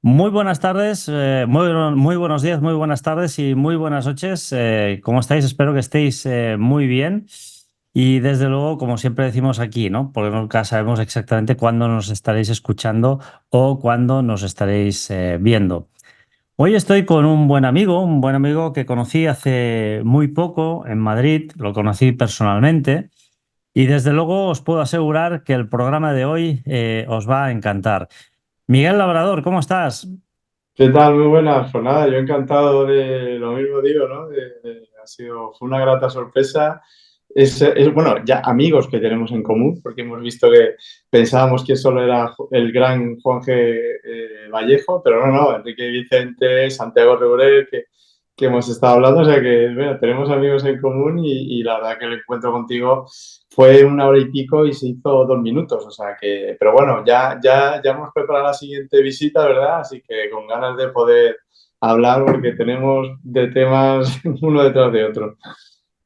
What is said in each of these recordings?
Muy buenas tardes, muy buenos días, muy buenas tardes y muy buenas noches. ¿Cómo estáis? Espero que estéis muy bien. Y desde luego, como siempre decimos aquí, ¿no? Porque nunca sabemos exactamente cuándo nos estaréis escuchando o cuándo nos estaréis viendo. Hoy estoy con un buen amigo que conocí hace muy poco en Madrid, lo conocí personalmente. Y desde luego os puedo asegurar que el programa de hoy os va a encantar. Miguel Labrador, ¿cómo estás? ¿Qué tal? Muy buenas. Pues nada, yo encantado de lo mismo digo, ¿no? Fue una grata sorpresa. Bueno, ya amigos que tenemos en común, porque hemos visto que pensábamos que solo era el gran Juan G. Vallejo, pero no, Enrique Vicente, Santiago Reborer, que hemos estado hablando, o sea que, bueno, tenemos amigos en común y la verdad que el encuentro contigo fue una hora y pico y se hizo 2 minutos, o sea que, pero bueno, ya hemos preparado la siguiente visita, ¿verdad? Así que con ganas de poder hablar porque tenemos de temas uno detrás de otro.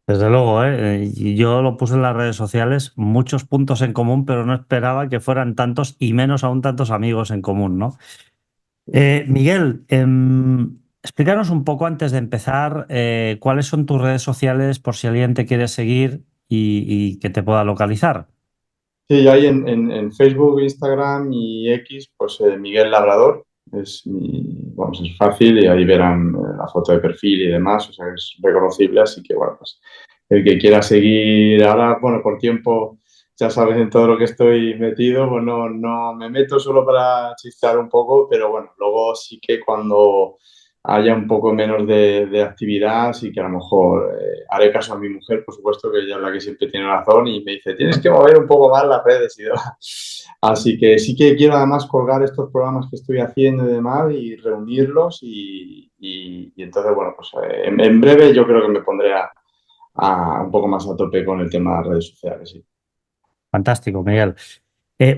Desde luego, ¿eh? Y yo lo puse en las redes sociales, muchos puntos en común, pero no esperaba que fueran tantos y menos aún tantos amigos en común, ¿no? Miguel, explícanos un poco antes de empezar cuáles son tus redes sociales por si alguien te quiere seguir y que te pueda localizar. Sí, yo ahí en Facebook, Instagram y X, pues Miguel Labrador, vamos, es fácil y ahí verán la foto de perfil y demás, o sea, es reconocible, así que bueno, pues el que quiera seguir ahora, bueno, por tiempo, ya sabes en todo lo que estoy metido, pues no me meto solo para chistar un poco, pero bueno, luego sí que cuando haya un poco menos de actividad, sí que a lo mejor haré caso a mi mujer, por supuesto, que ella es la que siempre tiene razón y me dice, tienes que mover un poco más las redes y demás. Así que sí que quiero además colgar estos programas que estoy haciendo y demás y reunirlos y entonces, bueno, pues en breve yo creo que me pondré a un poco más a tope con el tema de las redes sociales. Sí. Fantástico, Miguel.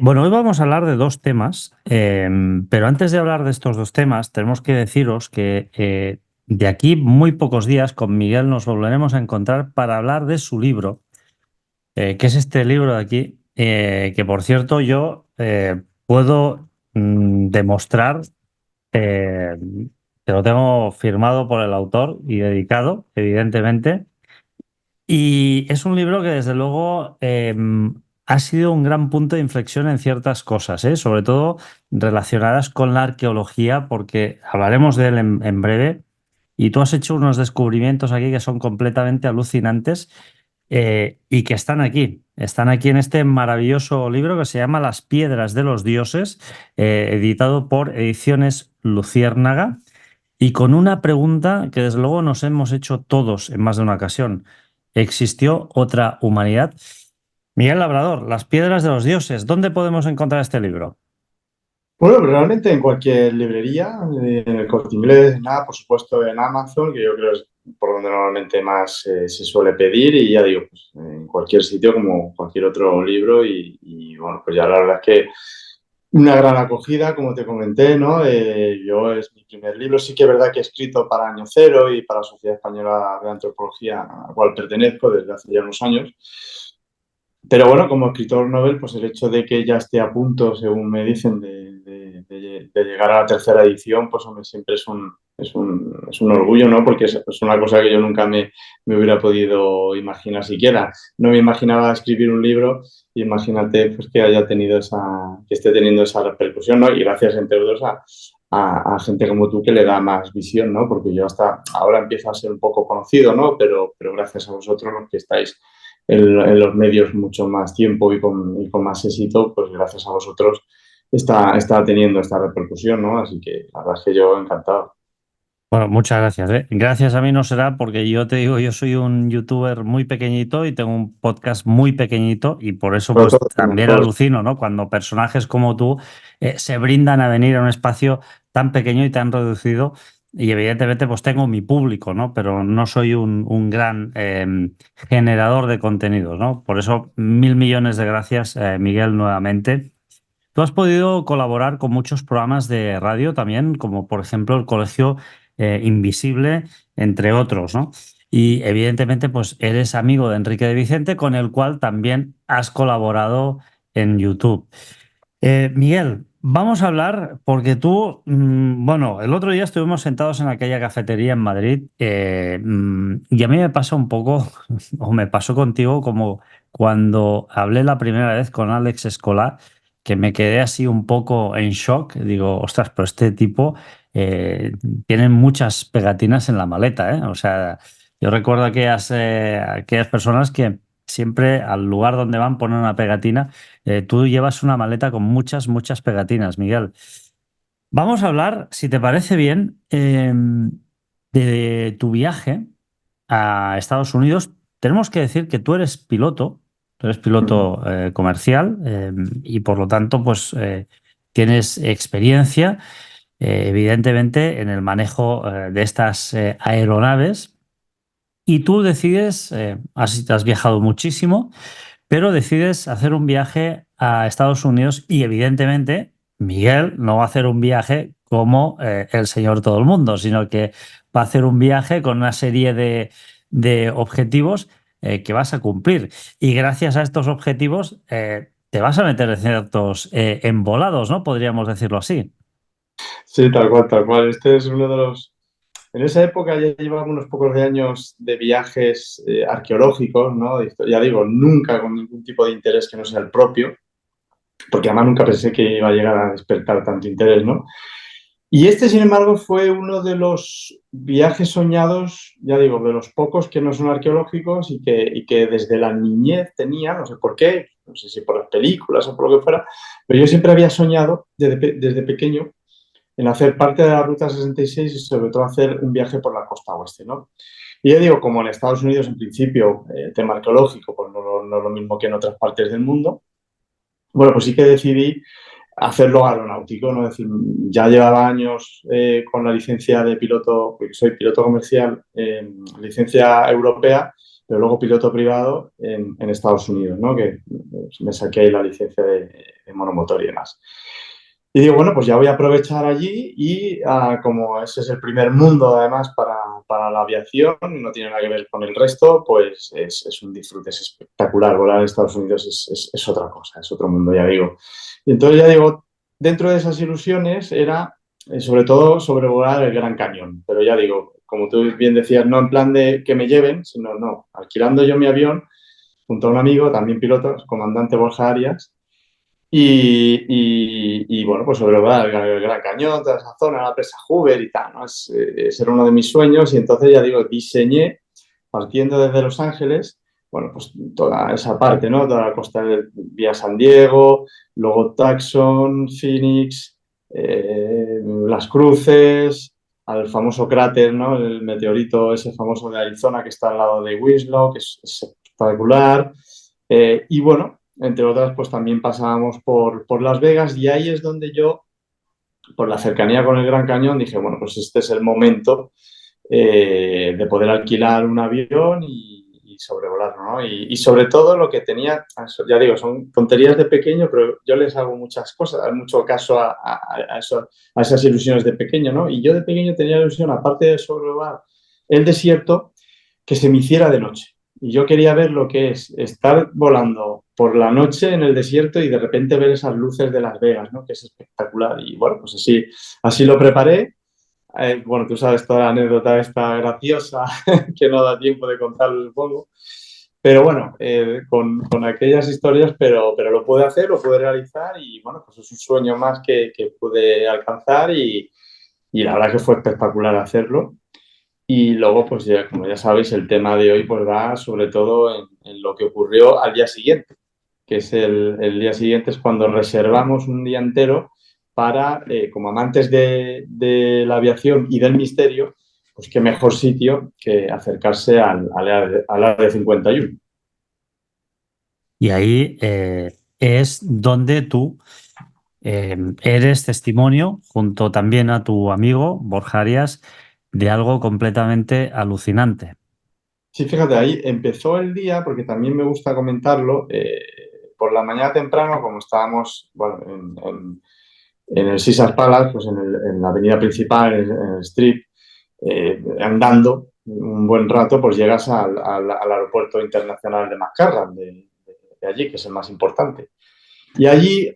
Bueno, hoy vamos a hablar de dos temas, pero antes de hablar de estos dos temas, tenemos que deciros que de aquí muy pocos días con Miguel nos volveremos a encontrar para hablar de su libro, que es este libro de aquí, que por cierto yo puedo demostrar eh, que lo tengo firmado por el autor y dedicado, evidentemente. Y es un libro que desde luego ha sido un gran punto de inflexión en ciertas cosas, ¿eh? Sobre todo relacionadas con la arqueología, porque hablaremos de él en breve. Y tú has hecho unos descubrimientos aquí que son completamente alucinantes y que están aquí. Están aquí en este maravilloso libro que se llama Las Piedras de los Dioses, editado por Ediciones Luciérnaga. Y con una pregunta que desde luego nos hemos hecho todos en más de una ocasión. ¿Existió otra humanidad? Miguel Labrador, Las Piedras de los Dioses. ¿Dónde podemos encontrar este libro? Bueno, realmente en cualquier librería, en el Corte Inglés, nada, por supuesto en Amazon, que yo creo es por donde normalmente más se suele pedir, y ya digo, pues, en cualquier sitio como cualquier otro libro, bueno, pues ya la verdad es que una gran acogida, como te comenté, ¿no? Yo es mi primer libro, sí que es verdad que he escrito para Año Cero y para la Sociedad Española de Antropología, a la cual pertenezco desde hace ya unos años. Pero bueno, como escritor novel, pues el hecho de que ya esté a punto, según me dicen, de llegar a la tercera edición, pues hombre, siempre es un orgullo, ¿no? Porque es una cosa que yo nunca me hubiera podido imaginar siquiera. No me imaginaba escribir un libro, y imagínate pues que esté teniendo esa repercusión, ¿no? Y gracias, entre otros, a gente como tú que le da más visión, ¿no? Porque yo hasta ahora empiezo a ser un poco conocido, ¿no? Pero gracias a vosotros los que estáis en los medios mucho más tiempo y con más éxito, pues gracias a vosotros está teniendo esta repercusión, ¿no? Así que la verdad es que yo encantado. Bueno, muchas gracias, ¿eh? Gracias a mí no será porque yo te digo, yo soy un youtuber muy pequeñito y tengo un podcast muy pequeñito y por eso Pero pues todos somos también todos. alucino, ¿no? Cuando personajes como tú se brindan a venir a un espacio tan pequeño y tan reducido y evidentemente pues tengo mi público, ¿no? Pero no soy un gran generador de contenidos, ¿no? Por eso mil millones de gracias, Miguel, nuevamente. Tú has podido colaborar con muchos programas de radio también, como por ejemplo el Colegio Invisible, entre otros, ¿no? Y evidentemente, pues eres amigo de Enrique de Vicente, con el cual también has colaborado en YouTube. Miguel, Vamos a hablar, porque tú, bueno, el otro día estuvimos sentados en aquella cafetería en Madrid, y a mí me pasa un poco, o me pasó contigo, como cuando hablé la primera vez con Alex Escolar, que me quedé así un poco en shock. Digo, ostras, pero este tipo eh, tiene muchas pegatinas en la maleta, ¿eh? O sea, yo recuerdo aquellas personas que siempre al lugar donde van ponen una pegatina. Tú llevas una maleta con muchas, muchas pegatinas, Miguel. Vamos a hablar, si te parece bien, de tu viaje a Estados Unidos. Tenemos que decir que tú eres Ujú. piloto comercial, y por lo tanto, pues tienes experiencia, evidentemente, en el manejo de estas aeronaves. Y tú decides, has viajado muchísimo, pero decides hacer un viaje a Estados Unidos y evidentemente Miguel no va a hacer un viaje como el señor todo el mundo, sino que va a hacer un viaje con una serie de objetivos que vas a cumplir. Y gracias a estos objetivos te vas a meter en ciertos embolados, ¿no? Podríamos decirlo así. Sí, tal cual, tal cual. Este es uno de los... En esa época ya llevaba unos pocos de años de viajes arqueológicos, ¿no? Ya digo, nunca con ningún tipo de interés que no sea el propio, porque además nunca pensé que iba a llegar a despertar tanto interés, ¿no? Y este, sin embargo, fue uno de los viajes soñados, ya digo, de los pocos que no son arqueológicos y que desde la niñez tenía, no sé por qué, no sé si por las películas o por lo que fuera, pero yo siempre había soñado desde pequeño en hacer parte de la Ruta 66 y sobre todo hacer un viaje por la costa oeste, ¿no? Y ya digo, como en Estados Unidos, en principio, el tema arqueológico, pues no es lo mismo que en otras partes del mundo, bueno, pues sí que decidí hacerlo aeronáutico, ¿no? Es decir, ya llevaba años con la licencia de piloto, porque soy piloto comercial, licencia europea, pero luego piloto privado en Estados Unidos, ¿no? Que me saqué ahí la licencia de monomotor y demás. Y digo, bueno, pues ya voy a aprovechar allí y como ese es el primer mundo además para la aviación, no tiene nada que ver con el resto, pues es un disfrute, es espectacular. Volar en Estados Unidos es otra cosa, es otro mundo, ya digo. Y entonces ya digo, dentro de esas ilusiones era sobre todo sobrevolar el Gran Cañón, pero ya digo, como tú bien decías, no en plan de que me lleven, sino no, alquilando yo mi avión junto a un amigo, también piloto, comandante Borja Arias, y bueno, pues sobrevolar el Gran Cañón, toda esa zona, la presa Hoover y tal, ¿no? Ese era uno de mis sueños y entonces ya digo, diseñé, partiendo desde Los Ángeles, bueno, pues toda esa parte, ¿no? Toda la costa vía San Diego, luego Tucson, Phoenix, Las Cruces, al famoso cráter, ¿no? El meteorito ese famoso de Arizona que está al lado de Winslow, que es espectacular. Y bueno, entre otras, pues también pasábamos por Las Vegas y ahí es donde yo, por la cercanía con el Gran Cañón, dije, bueno, pues este es el momento de poder alquilar un avión y sobrevolarlo, ¿no? Y sobre todo lo que tenía, ya digo, son tonterías de pequeño, pero yo les hago muchas cosas, mucho caso a esas ilusiones de pequeño, ¿no? Y yo de pequeño tenía la ilusión, aparte de sobrevolar el desierto, que se me hiciera de noche. Y yo quería ver lo que es estar volando por la noche en el desierto y de repente ver esas luces de Las Vegas, ¿no? Que es espectacular. Y bueno, pues así lo preparé. Bueno, tú sabes toda la anécdota esta graciosa que no da tiempo de contarlo, supongo. Pero bueno, con aquellas historias, pero lo pude hacer, lo pude realizar y bueno, pues es un sueño más que pude alcanzar y la verdad que fue espectacular hacerlo. Y luego, pues ya, como ya sabéis, el tema de hoy pues va sobre todo en lo que ocurrió al día siguiente, que es el día siguiente es cuando reservamos un día entero para, como amantes de la aviación y del misterio, pues qué mejor sitio que acercarse al área 51. Y ahí es donde tú eres testimonio, junto también a tu amigo Borja Arias, de algo completamente alucinante. Sí, fíjate, ahí empezó el día, porque también me gusta comentarlo, por la mañana temprano, como estábamos, bueno, en el Caesar Palace, pues en la avenida principal, en el Strip, andando un buen rato, pues llegas al aeropuerto internacional de McCarran, de allí, que es el más importante. Y allí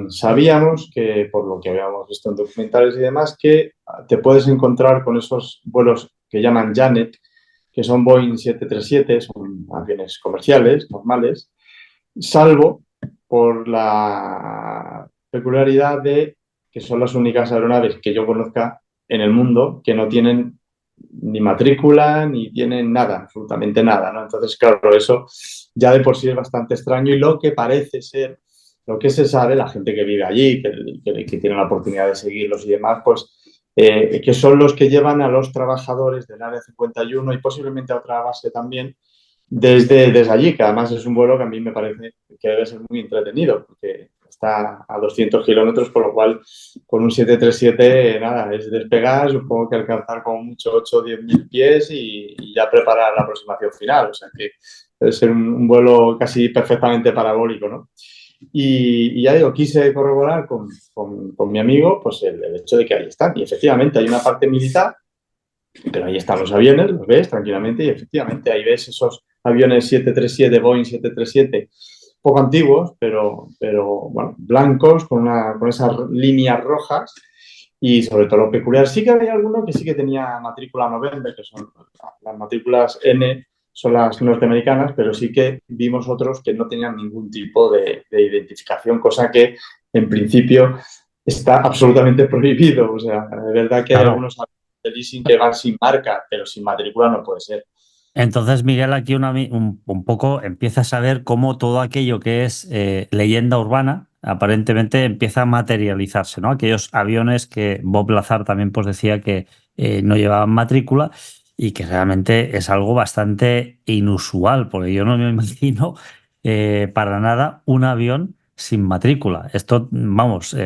sabíamos que, por lo que habíamos visto en documentales y demás, que te puedes encontrar con esos vuelos que llaman Janet, que son Boeing 737, son aviones comerciales, normales, salvo por la peculiaridad de que son las únicas aeronaves que yo conozca en el mundo que no tienen ni matrícula ni tienen nada, absolutamente nada, ¿no? Entonces, claro, eso ya de por sí es bastante extraño y lo que parece ser, lo que se sabe, la gente que vive allí, que tiene la oportunidad de seguirlos y demás, pues que son los que llevan a los trabajadores del Área 51 y posiblemente a otra base también desde allí, que además es un vuelo que a mí me parece que debe ser muy entretenido, porque está a 200 kilómetros, por lo cual con un 737, nada, es despegar, supongo que alcanzar como mucho 8 o 10 mil pies y ya preparar la aproximación final, o sea que debe ser un vuelo casi perfectamente parabólico, ¿no? Y ya digo, quise corroborar con mi amigo pues el hecho de que ahí están, y efectivamente hay una parte militar, pero ahí están los aviones, los ves tranquilamente y efectivamente ahí ves esos aviones 737, Boeing 737, poco antiguos, pero bueno, blancos, con esas líneas rojas y sobre todo lo peculiar. Sí que había alguno que sí que tenía matrícula November, que son las matrículas N, son las norteamericanas, pero sí que vimos otros que no tenían ningún tipo de identificación, cosa que en principio está absolutamente prohibido. O sea, de verdad que hay Claro. algunos de leasing que van sin marca, pero sin matrícula no puede ser. Entonces, Miguel, aquí un poco empieza a saber cómo todo aquello que es leyenda urbana aparentemente empieza a materializarse, ¿no? Aquellos aviones que Bob Lazar también pues decía que no llevaban matrícula y que realmente es algo bastante inusual, porque yo no me imagino para nada un avión sin matrícula. Esto, vamos,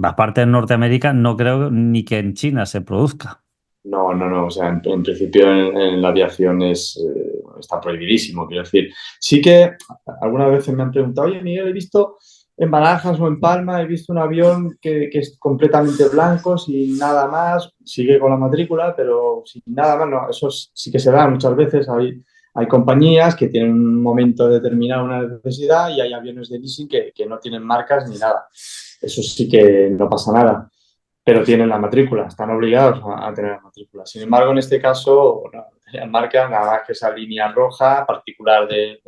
aparte en Norteamérica, no creo ni que en China se produzca. No, no, no. O sea, en principio en la aviación está prohibidísimo. Quiero decir, sí que algunas veces me han preguntado, oye, Miguel, he visto en Barajas o en Palma, he visto un avión que es completamente blanco, sin nada más, sigue con la matrícula, pero sin nada más. No, eso sí que se da muchas veces. Hay compañías que tienen un momento determinado una necesidad y hay aviones de leasing que no tienen marcas ni nada. Eso sí que no pasa nada, pero tienen la matrícula, están obligados a tener la matrícula. Sin embargo, en este caso, no tenían marca, nada más que esa línea roja particular de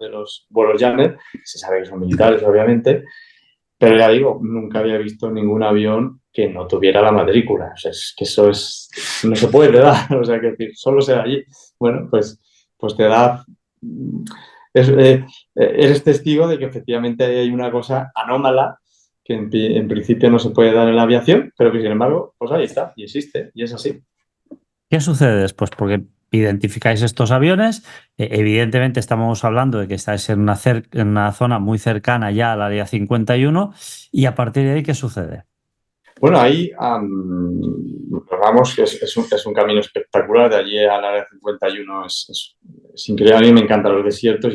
los vuelos Janet, se sabe que son militares, obviamente, pero ya digo, nunca había visto ningún avión que no tuviera la matrícula. O sea, es que eso no se puede dar, o sea, que decir, solo se da allí. Bueno, pues te da, es, eres testigo de que efectivamente hay una cosa anómala que en principio no se puede dar en la aviación, pero que sin embargo, pues ahí está, y existe, y es así. ¿Qué sucede después? Porque identificáis estos aviones, evidentemente estamos hablando de que estáis en en una zona muy cercana ya al área 51 y a partir de ahí, ¿qué sucede? Bueno, ahí vamos, es un camino espectacular. De allí al área 51 es increíble. A mí me encantan los desiertos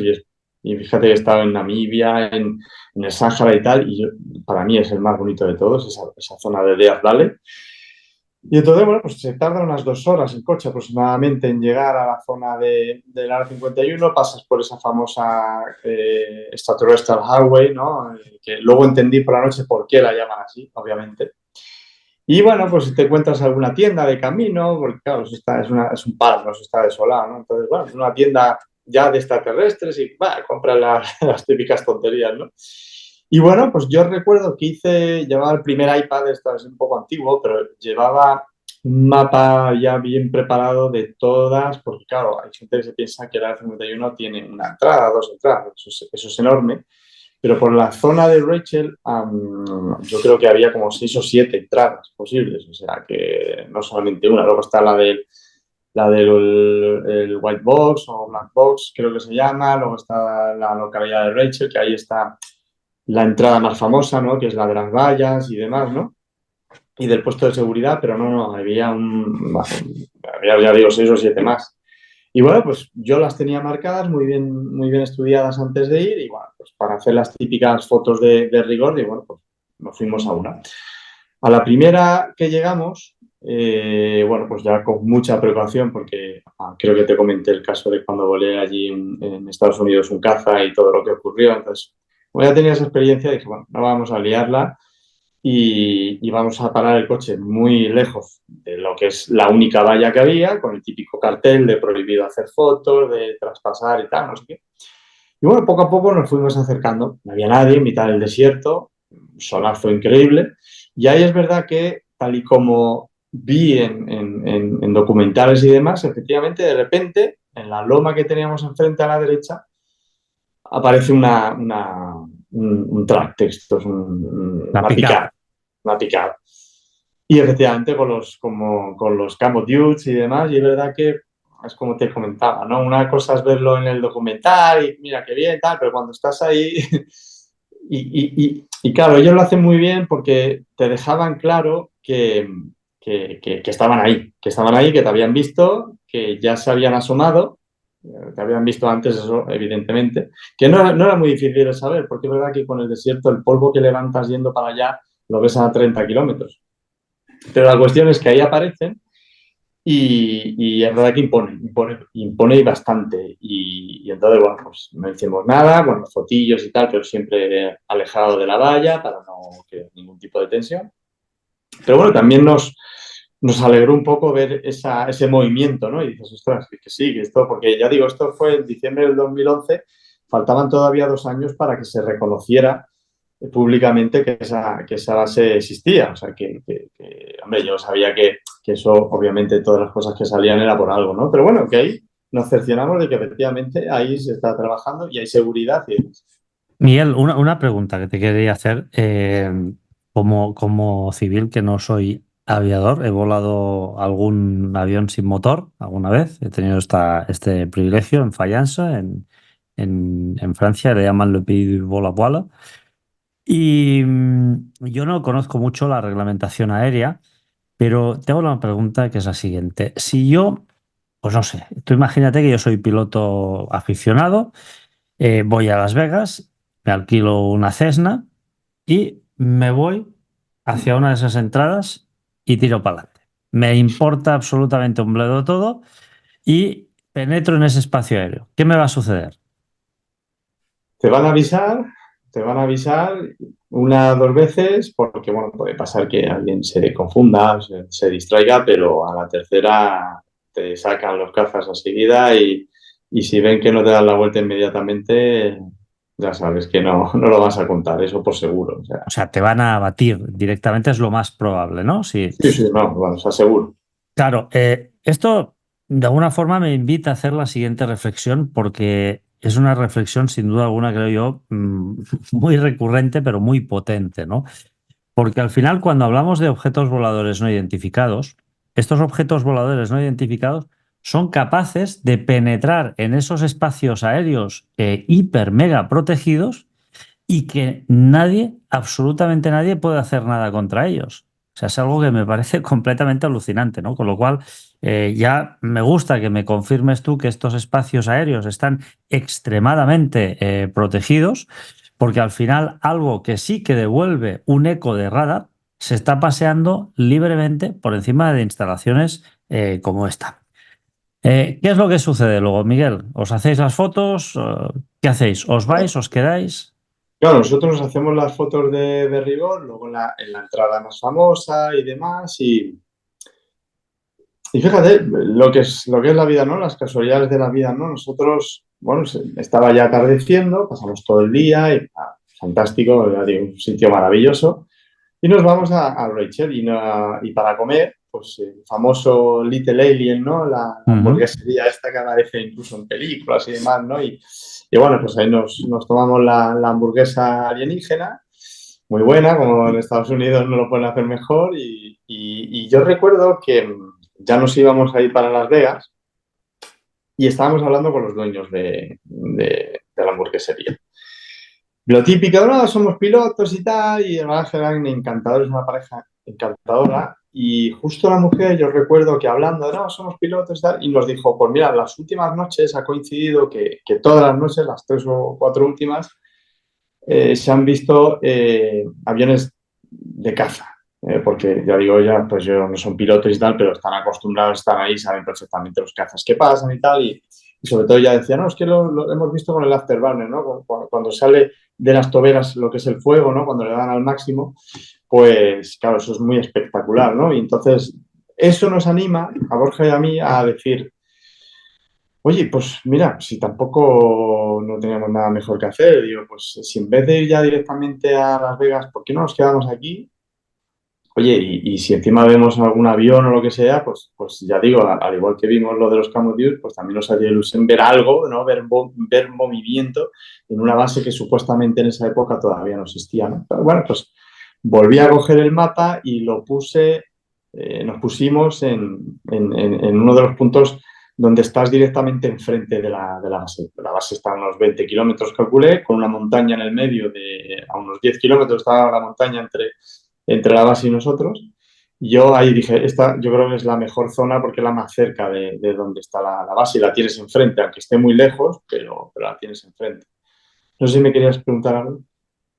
y fíjate que he estado en Namibia, en el Sáhara y tal, y para mí es el más bonito de todos, esa zona de Death Valley. Y entonces, bueno, pues se tarda unas 2 horas en coche aproximadamente en llegar a la zona del área 51, pasas por esa famosa Extraterrestrial Highway, ¿no? Que luego entendí por la noche por qué la llaman así, obviamente. Y bueno, pues te encuentras alguna tienda de camino, porque claro, es un páramo, eso está desolado, ¿no? Entonces, bueno, es una tienda ya de extraterrestres y va, compras las típicas tonterías, ¿no? Y bueno, pues yo recuerdo que llevaba el primer iPad, esto es un poco antiguo, pero llevaba un mapa ya bien preparado de todas, porque claro, hay gente que se piensa que la 51 tiene una entrada, dos entradas, eso es enorme, pero por la zona de Rachel, yo creo que había como 6 o 7 entradas posibles, o sea que no solamente una. Luego está la del el White Box o Black Box, creo que se llama. Luego está la localidad de Rachel, que ahí está la entrada más famosa, ¿no? Que es la de las vallas y demás, ¿no? Y del puesto de seguridad, pero no, había, ya digo, 6 o 7 más. Y bueno, pues yo las tenía marcadas muy bien estudiadas antes de ir y bueno, pues para hacer las típicas fotos de rigor, y bueno, pues nos fuimos a una. A la primera que llegamos, bueno, pues ya con mucha precaución porque creo que te comenté el caso de cuando volé allí en Estados Unidos un caza y todo lo que ocurrió. Entonces, Como ya tenía esa experiencia, dije, bueno, no vamos a liarla y vamos a parar el coche muy lejos de lo que es la única valla que había, con el típico cartel de prohibido hacer fotos, de traspasar y tal, no sé qué. Y bueno, poco a poco nos fuimos acercando. No había nadie en mitad del desierto, un solazo increíble. Y ahí es verdad que, tal y como vi en documentales y demás, efectivamente, de repente, en la loma que teníamos enfrente a la derecha, aparece un tractor, esto es La pick-up. una pickup. Y efectivamente con los Camo Dudes y demás, y es verdad que es como te comentaba, ¿no? Una cosa es verlo en el documental y mira qué bien, tal, pero cuando estás ahí y claro, ellos lo hacen muy bien porque te dejaban claro que estaban ahí, que te habían visto, que ya se habían asomado, te habían visto antes eso, evidentemente, que no era muy difícil de saber, porque es verdad que con el desierto el polvo que levantas yendo para allá lo ves a 30 kilómetros. Pero la cuestión es que ahí aparecen y es verdad que impone y bastante. Y entonces, bueno, pues no hicimos nada, bueno, fotillos y tal, pero siempre alejado de la valla para no crear ningún tipo de tensión. Pero bueno, también nos alegró un poco ver ese movimiento, ¿no? Y dices, ostras, que sí, que esto, porque ya digo, esto fue en diciembre del 2011, faltaban todavía 2 años para que se reconociera públicamente que esa base existía. O sea, hombre, yo sabía que eso, obviamente, todas las cosas que salían era por algo, ¿no? Pero bueno, que ahí nos cercioramos de que efectivamente ahí se está trabajando y hay seguridad y demás. Miguel, una pregunta que te quería hacer. Como civil, que no soy aviador, he volado algún avión sin motor alguna vez. He tenido este privilegio en Fayensa, en Francia, le llaman le Pays du vol à voile. Y yo no conozco mucho la reglamentación aérea, pero te hago una pregunta que es la siguiente. Si yo, pues no sé, tú imagínate que yo soy piloto aficionado, voy a Las Vegas, me alquilo una Cessna y me voy hacia una de esas entradas y tiro para adelante. Me importa absolutamente un bledo todo y penetro en ese espacio aéreo. ¿Qué me va a suceder? Te van a avisar, te van a avisar una o dos veces, porque bueno, puede pasar que alguien se confunda, se distraiga, pero a la tercera te sacan los cazas enseguida y si ven que no te dan la vuelta inmediatamente, ya sabes que no lo vas a contar, eso por seguro. O sea, O sea, te van a abatir directamente, es lo más probable, ¿no? Sí. sí, sí, no, bueno, o sea, seguro. Claro, esto de alguna forma me invita a hacer la siguiente reflexión porque es una reflexión sin duda alguna, creo yo, muy recurrente, pero muy potente, ¿no? Porque al final, cuando hablamos de objetos voladores no identificados, estos objetos voladores no identificados son capaces de penetrar en esos espacios aéreos hiper mega protegidos y que nadie, absolutamente nadie, puede hacer nada contra ellos. O sea, es algo que me parece completamente alucinante, ¿no? Con lo cual, ya me gusta que me confirmes tú que estos espacios aéreos están extremadamente protegidos, porque al final algo que sí que devuelve un eco de radar se está paseando libremente por encima de instalaciones como esta. ¿Qué es lo que sucede luego, Miguel? ¿Os hacéis las fotos? ¿Qué hacéis? ¿Os vais? ¿Os quedáis? Claro, nosotros nos hacemos las fotos de rigor, luego en la entrada más famosa y demás, y fíjate, lo que es la vida, ¿no? Las casualidades de la vida, ¿no? Nosotros, bueno, estaba ya atardeciendo, pasamos todo el día y fantástico, ya digo, un sitio maravilloso. Y nos vamos a Rachel y para comer, pues el famoso Little Alien, ¿no? La Ujú. hamburguesería esta que aparece incluso en películas y demás, ¿no? Y bueno, pues ahí nos tomamos la hamburguesa alienígena, muy buena, como en Estados Unidos no lo pueden hacer mejor. Y yo recuerdo que ya nos íbamos a ir para Las Vegas y estábamos hablando con los dueños de la hamburguesería. Lo típico, no, somos pilotos y tal, y además eran encantadores, una pareja encantadora. Y justo la mujer, yo recuerdo que hablando, no, somos pilotos y tal, y nos dijo, pues mira, las últimas noches ha coincidido que todas las noches, las 3 o 4 últimas, se han visto aviones de caza. Porque ya digo, ya, pues yo no son pilotos y tal, pero están acostumbrados a estar ahí, saben perfectamente los cazas que pasan y tal. Y sobre todo ya decía, no, es que lo hemos visto con el Afterburner, ¿no? Cuando sale de las toberas lo que es el fuego, ¿no? Cuando le dan al máximo, pues claro, eso es muy espectacular, ¿no? Y entonces eso nos anima a Borja y a mí a decir, oye, pues mira, si tampoco no teníamos nada mejor que hacer, digo, pues si en vez de ir ya directamente a Las Vegas, ¿por qué no nos quedamos aquí? Oye, y si encima vemos algún avión o lo que sea, pues ya digo, al igual que vimos lo de los Camel Dew, pues también nos haría ilusión ver algo, ¿no? Ver movimiento en una base que supuestamente en esa época todavía no existía, ¿no? Pero bueno, pues volví a coger el mapa y lo puse, nos pusimos en uno de los puntos donde estás directamente enfrente de la base. La base está a unos 20 kilómetros, calculé, con una montaña en el medio a unos 10 kilómetros estaba la montaña entre la base y nosotros. Yo ahí dije, esta yo creo que es la mejor zona porque es la más cerca de donde está la base y la tienes enfrente, aunque esté muy lejos, pero la tienes enfrente. No sé si me querías preguntar algo.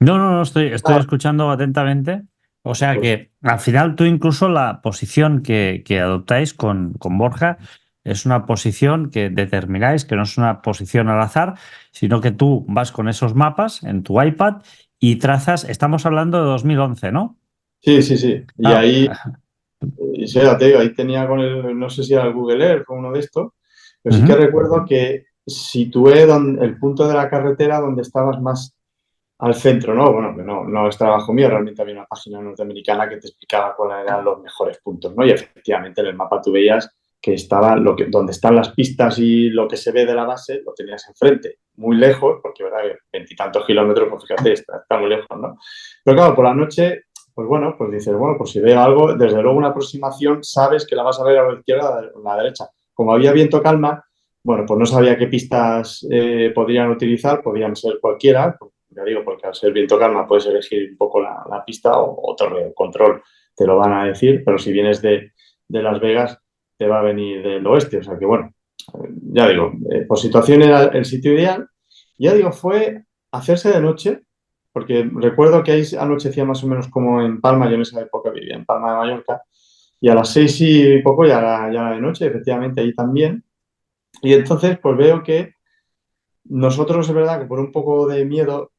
No, no, no, estoy Ah, escuchando atentamente. O sea pues que al final tú incluso la posición que adoptáis con Borja es una posición que determináis, que no es una posición al azar, sino que tú vas con esos mapas en tu iPad y trazas, estamos hablando de 2011, ¿no? sí, sí, sí. Y Claro. ahí, y sí, ya te digo, ahí tenía con el, no sé si era el Google Earth o uno de estos, pero sí que Ujú. recuerdo que situé el punto de la carretera donde estabas más al centro, ¿no? Bueno, que no es trabajo mío, realmente había una página norteamericana que te explicaba cuáles eran los mejores puntos, ¿no? Y efectivamente en el mapa tú veías que estaba donde están las pistas y lo que se ve de la base lo tenías enfrente, muy lejos, porque verdad que veintitantos kilómetros, pues fíjate, está muy lejos, ¿no? Pero claro, por la noche, pues bueno, pues dices, bueno, pues si veo algo, desde luego una aproximación, sabes que la vas a ver a la izquierda o a la derecha. Como había viento calma, bueno, pues no sabía qué pistas podrían utilizar, podían ser cualquiera, ya digo, porque al ser viento calma puedes elegir un poco la pista o torre de control, te lo van a decir, pero si vienes de Las Vegas, te va a venir del oeste. O sea que, bueno, ya digo, por situación era el sitio ideal. Ya digo, fue hacerse de noche, porque recuerdo que ahí anochecía más o menos como en Palma, yo en esa época vivía en Palma de Mallorca, y a las 6 y poco ya era de noche, efectivamente, ahí también. Y entonces, pues veo que nosotros, es verdad que por un poco de miedo,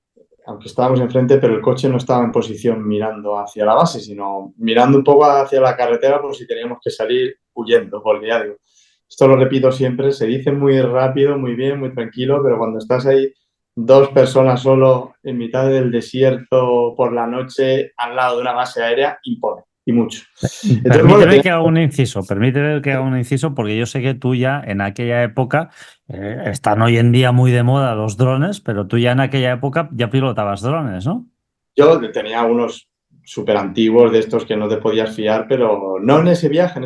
aunque estábamos enfrente, pero el coche no estaba en posición mirando hacia la base, sino mirando un poco hacia la carretera por si teníamos que salir huyendo, porque ya digo, esto lo repito siempre, se dice muy rápido, muy bien, muy tranquilo, pero cuando estás ahí dos personas solo en mitad del desierto por la noche al lado de una base aérea, impone, y mucho. Entonces, bueno, Permíteme que haga un inciso, permíteme que haga un inciso, porque yo sé que tú ya en aquella época, están hoy en día muy de moda los drones, pero tú ya en aquella época ya pilotabas drones, ¿no? yo tenía unos súper antiguos de estos que no te podías fiar, pero no en ese viaje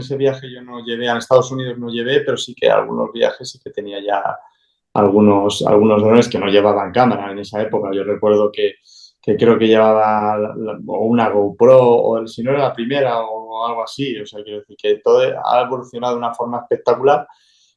yo no llevé, a Estados Unidos no llevé, pero sí que algunos viajes sí que tenía ya algunos drones que no llevaban cámara en esa época. Yo recuerdo que creo que llevaba o una GoPro, o si no era la primera o algo así, o sea, quiero decir que todo ha evolucionado de una forma espectacular.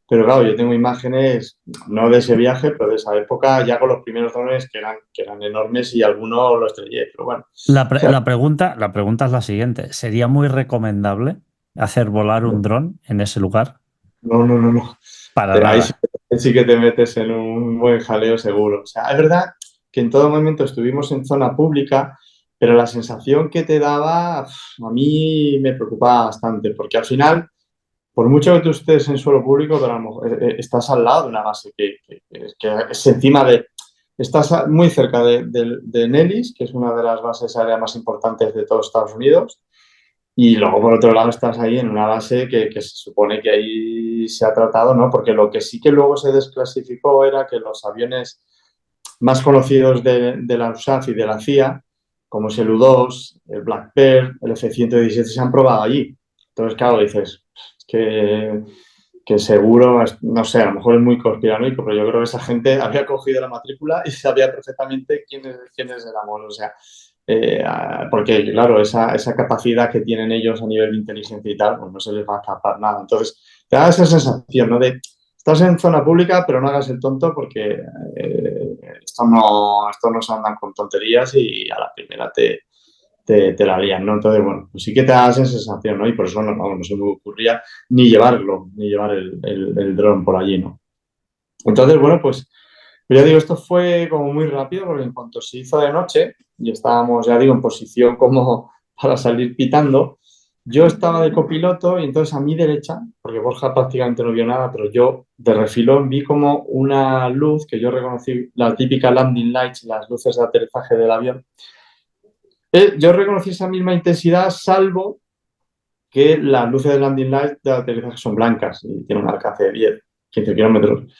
Pero claro, yo tengo imágenes, no de ese viaje, pero de esa época, ya con los primeros drones que eran enormes y algunos los estrellé. Pero bueno, La pregunta es la siguiente. ¿Sería muy recomendable hacer volar un dron en ese lugar? no. Para Ahí nada. sí que te metes en un buen jaleo seguro. O sea, es verdad que en todo momento estuvimos en zona pública, pero la sensación que te daba a mí me preocupaba bastante, porque al final, por mucho que tú estés en suelo público, pero a lo mejor estás al lado de una base que es encima de... Estás muy cerca de Nellis, que es una de las bases aéreas más importantes de todos Estados Unidos, y luego, por otro lado, estás ahí en una base que se supone que ahí se ha tratado, ¿no? Porque lo que sí que luego se desclasificó era que los aviones más conocidos de la USAF y de la CIA, como es el U-2, el Black Pearl, el F-117, se han probado allí. Entonces, claro, dices que seguro, no sé, a lo mejor es muy conspiranoico, pero yo creo que esa gente había cogido la matrícula y sabía perfectamente quiénes éramos. O sea, porque claro, esa capacidad que tienen ellos a nivel de inteligencia y tal, pues no se les va a escapar nada. Entonces, te da esa sensación, ¿no? De estás en zona pública, pero no hagas el tonto porque esto no se andan con tonterías y a la primera te la lían, ¿no? Entonces, bueno, pues sí que te da esa sensación, ¿no? Y por eso no se me ocurría ni llevar el dron por allí, ¿no? Entonces, bueno, pues Pero ya digo, esto fue como muy rápido porque en cuanto se hizo de noche y estábamos, ya digo, en posición como para salir pitando, yo estaba de copiloto y entonces a mi derecha, porque Borja prácticamente no vio nada, pero yo de refilón vi como una luz que yo reconocí, la típica landing lights, las luces de aterrizaje del avión. Yo reconocí esa misma intensidad, salvo que las luces de landing light de aterrizaje son blancas y tienen un alcance de 10, 15 kilómetros.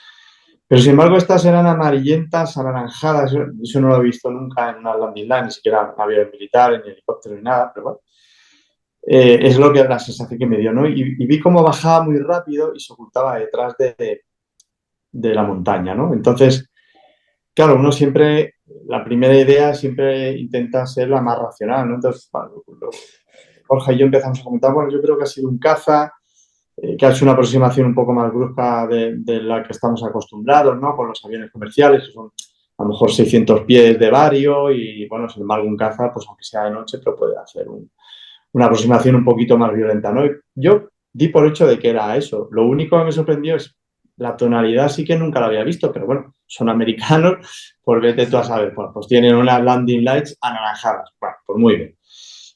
Pero sin embargo, estas eran amarillentas, anaranjadas. Eso no lo he visto nunca en una landing line, ni siquiera en aviones militares, ni helicópteros, ni nada. Pero bueno, es lo que la sensación que me dio, ¿no? Y vi cómo bajaba muy rápido y se ocultaba detrás de la montaña, ¿no? Entonces, claro, uno siempre, la primera idea siempre intenta ser la más racional, ¿no? Entonces, bueno, Jorge y yo empezamos a comentar, bueno, yo creo que ha sido un caza, que ha hecho una aproximación un poco más brusca de la que estamos acostumbrados, ¿no? Con los aviones comerciales, que son a lo mejor 600 pies de vario y, bueno, sin embargo, un caza, pues aunque sea de noche, pero puede hacer una aproximación un poquito más violenta, ¿no? Y yo di por hecho de que era eso. Lo único que me sorprendió es la tonalidad, sí que nunca la había visto, pero bueno, son americanos, pues vete tú a saber, pues tienen unas landing lights anaranjadas. Bueno, pues muy bien.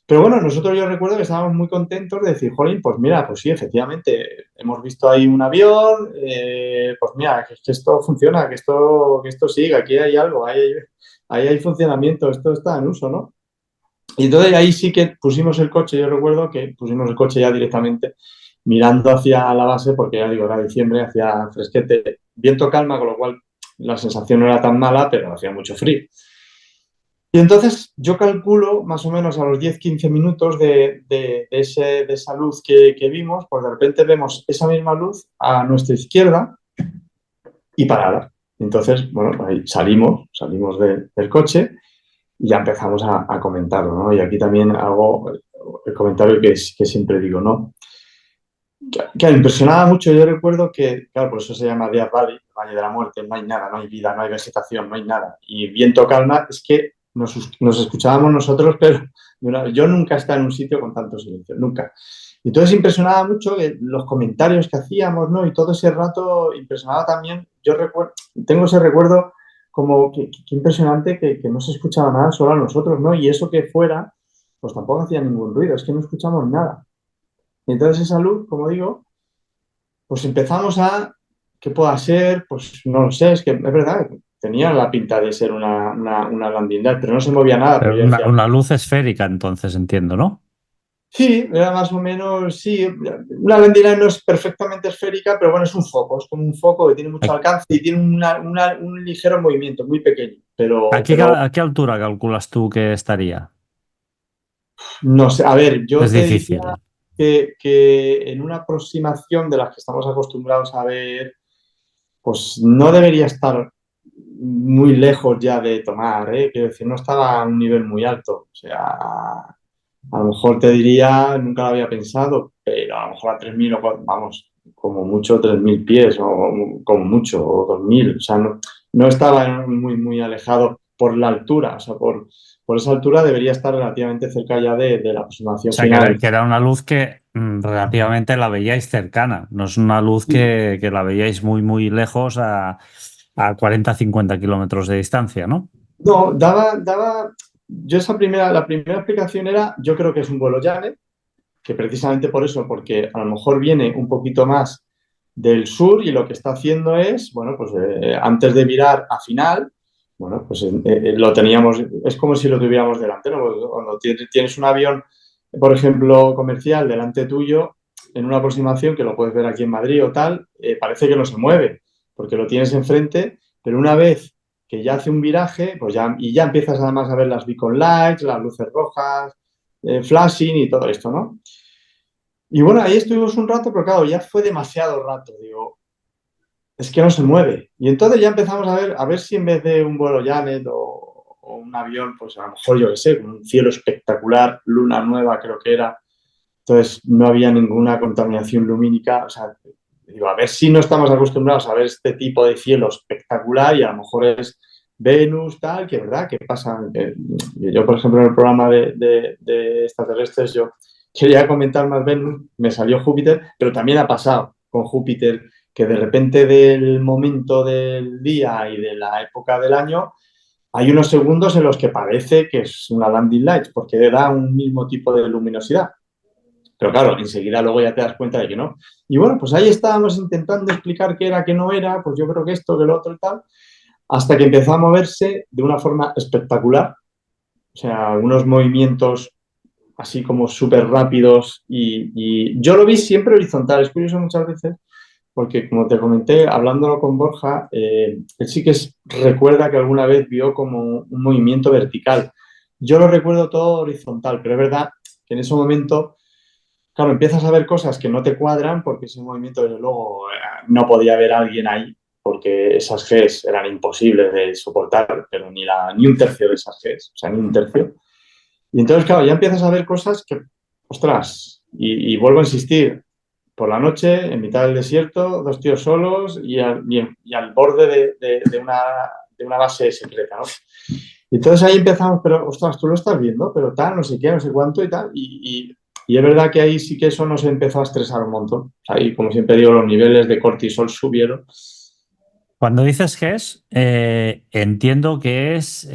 Pero bueno, nosotros yo recuerdo que estábamos muy contentos de decir, jolín, pues mira, pues sí, efectivamente, hemos visto ahí un avión, pues mira, que esto funciona, que esto sigue, aquí hay algo, ahí hay funcionamiento, esto está en uso, ¿no? Y entonces ahí sí que pusimos el coche, yo recuerdo que pusimos el coche ya directamente mirando hacia la base, porque ya digo, era diciembre, hacía fresquete, viento calma, con lo cual la sensación no era tan mala, pero hacía mucho frío. Y entonces yo calculo más o menos a los 10-15 minutos de esa luz que vimos, pues de repente vemos esa misma luz a nuestra izquierda y parada. Entonces, bueno, ahí salimos del coche y ya empezamos a comentarlo, ¿no? Y aquí también hago el comentario que siempre digo, ¿no? Que impresionaba mucho, yo recuerdo que, claro, por eso se llama Death Valley, Valle de la Muerte, no hay nada, no hay vida, no hay vegetación, no hay nada. Y viento calma, es que nos escuchábamos nosotros, pero yo nunca he estado en un sitio con tanto silencio, nunca. Y entonces impresionaba mucho los comentarios que hacíamos, ¿no? Y todo ese rato impresionaba también, yo recuerdo, tengo ese recuerdo como que impresionante que no se escuchaba nada solo a nosotros, ¿no? Y eso que fuera, pues tampoco hacía ningún ruido, es que no escuchamos nada. Y entonces esa luz, como digo, pues empezamos ¿qué pueda ser? Pues no lo sé, es que es verdad, tenía la pinta de ser una landing light, pero no se movía nada, pero Pero yo decía, una luz esférica, entonces entiendo, ¿no? sí, era más o menos, sí, una landing light no es perfectamente esférica, pero bueno, es un foco, es como un foco que tiene mucho alcance y tiene un ligero movimiento, muy pequeño, pero A qué altura calculas tú que estaría? no sé, a ver, yo Es te diría difícil. que en una aproximación de las que estamos acostumbrados a ver, pues no debería estar muy lejos ya de tomar, ¿eh? Quiero decir, no estaba a un nivel muy alto. O sea, a lo mejor te diría, nunca lo había pensado, pero a lo mejor a 3.000 vamos, como mucho 3.000 pies, o como mucho, o 2.000. O sea, no estaba muy, muy alejado por la altura. O sea, por esa altura debería estar relativamente cerca ya de la O aproximación sea, final. que era una luz que relativamente la veíais cercana. No es una luz que la veíais muy, muy lejos a 40-50 kilómetros de distancia, ¿no? No, yo la primera explicación era, yo creo que es un vuelo llane, que precisamente por eso, porque a lo mejor viene un poquito más del sur y lo que está haciendo es, bueno, pues antes de virar a final, bueno, pues lo teníamos, es como si lo tuviéramos delante, ¿no? Porque cuando tienes un avión, por ejemplo, comercial delante tuyo, en una aproximación, que lo puedes ver aquí en Madrid o tal, parece que no se mueve, porque lo tienes enfrente, pero una vez que ya hace un viraje, pues ya empiezas además a ver las beacon lights, las luces rojas, flashing y todo esto, ¿no? Y bueno, ahí estuvimos un rato, pero claro, ya fue demasiado rato. Digo, es que no se mueve. Y entonces ya empezamos a ver si en vez de un vuelo Janet o un avión, pues a lo mejor yo qué sé, con un cielo espectacular, luna nueva creo que era. Entonces no había ninguna contaminación lumínica. O sea, digo, a ver si no estamos acostumbrados a ver este tipo de cielo espectacular y a lo mejor es Venus, tal, que verdad, que pasa. Yo, por ejemplo, en el programa de extraterrestres, yo quería comentar más Venus, me salió Júpiter, pero también ha pasado con Júpiter que de repente del momento del día y de la época del año hay unos segundos en los que parece que es una landing light porque da un mismo tipo de luminosidad. Pero claro, enseguida luego ya te das cuenta de que no. Y bueno, pues ahí estábamos intentando explicar qué era, qué no era, pues yo creo que esto, que lo otro y tal, hasta que empezó a moverse de una forma espectacular. O sea, algunos movimientos así como súper rápidos y yo lo vi siempre horizontal. Es curioso muchas veces porque, como te comenté, hablándolo con Borja, él sí que recuerda que alguna vez vio como un movimiento vertical. Yo lo recuerdo todo horizontal, pero es verdad que en ese momento, claro, empiezas a ver cosas que no te cuadran porque ese movimiento, desde luego, no podía haber alguien ahí porque esas Gs eran imposibles de soportar, pero ni un tercio de esas Gs, o sea, ni un tercio. Y entonces, claro, ya empiezas a ver cosas que, ostras, y vuelvo a insistir, por la noche, en mitad del desierto, dos tíos solos y al borde de una base secreta, ¿no? Y entonces ahí empezamos, pero ostras, tú lo estás viendo, pero tal, no sé qué, no sé cuánto y tal. Y es verdad que ahí sí que eso nos empezó a estresar un montón. Ahí, como siempre digo, los niveles de cortisol subieron. Cuando dices GES, entiendo que es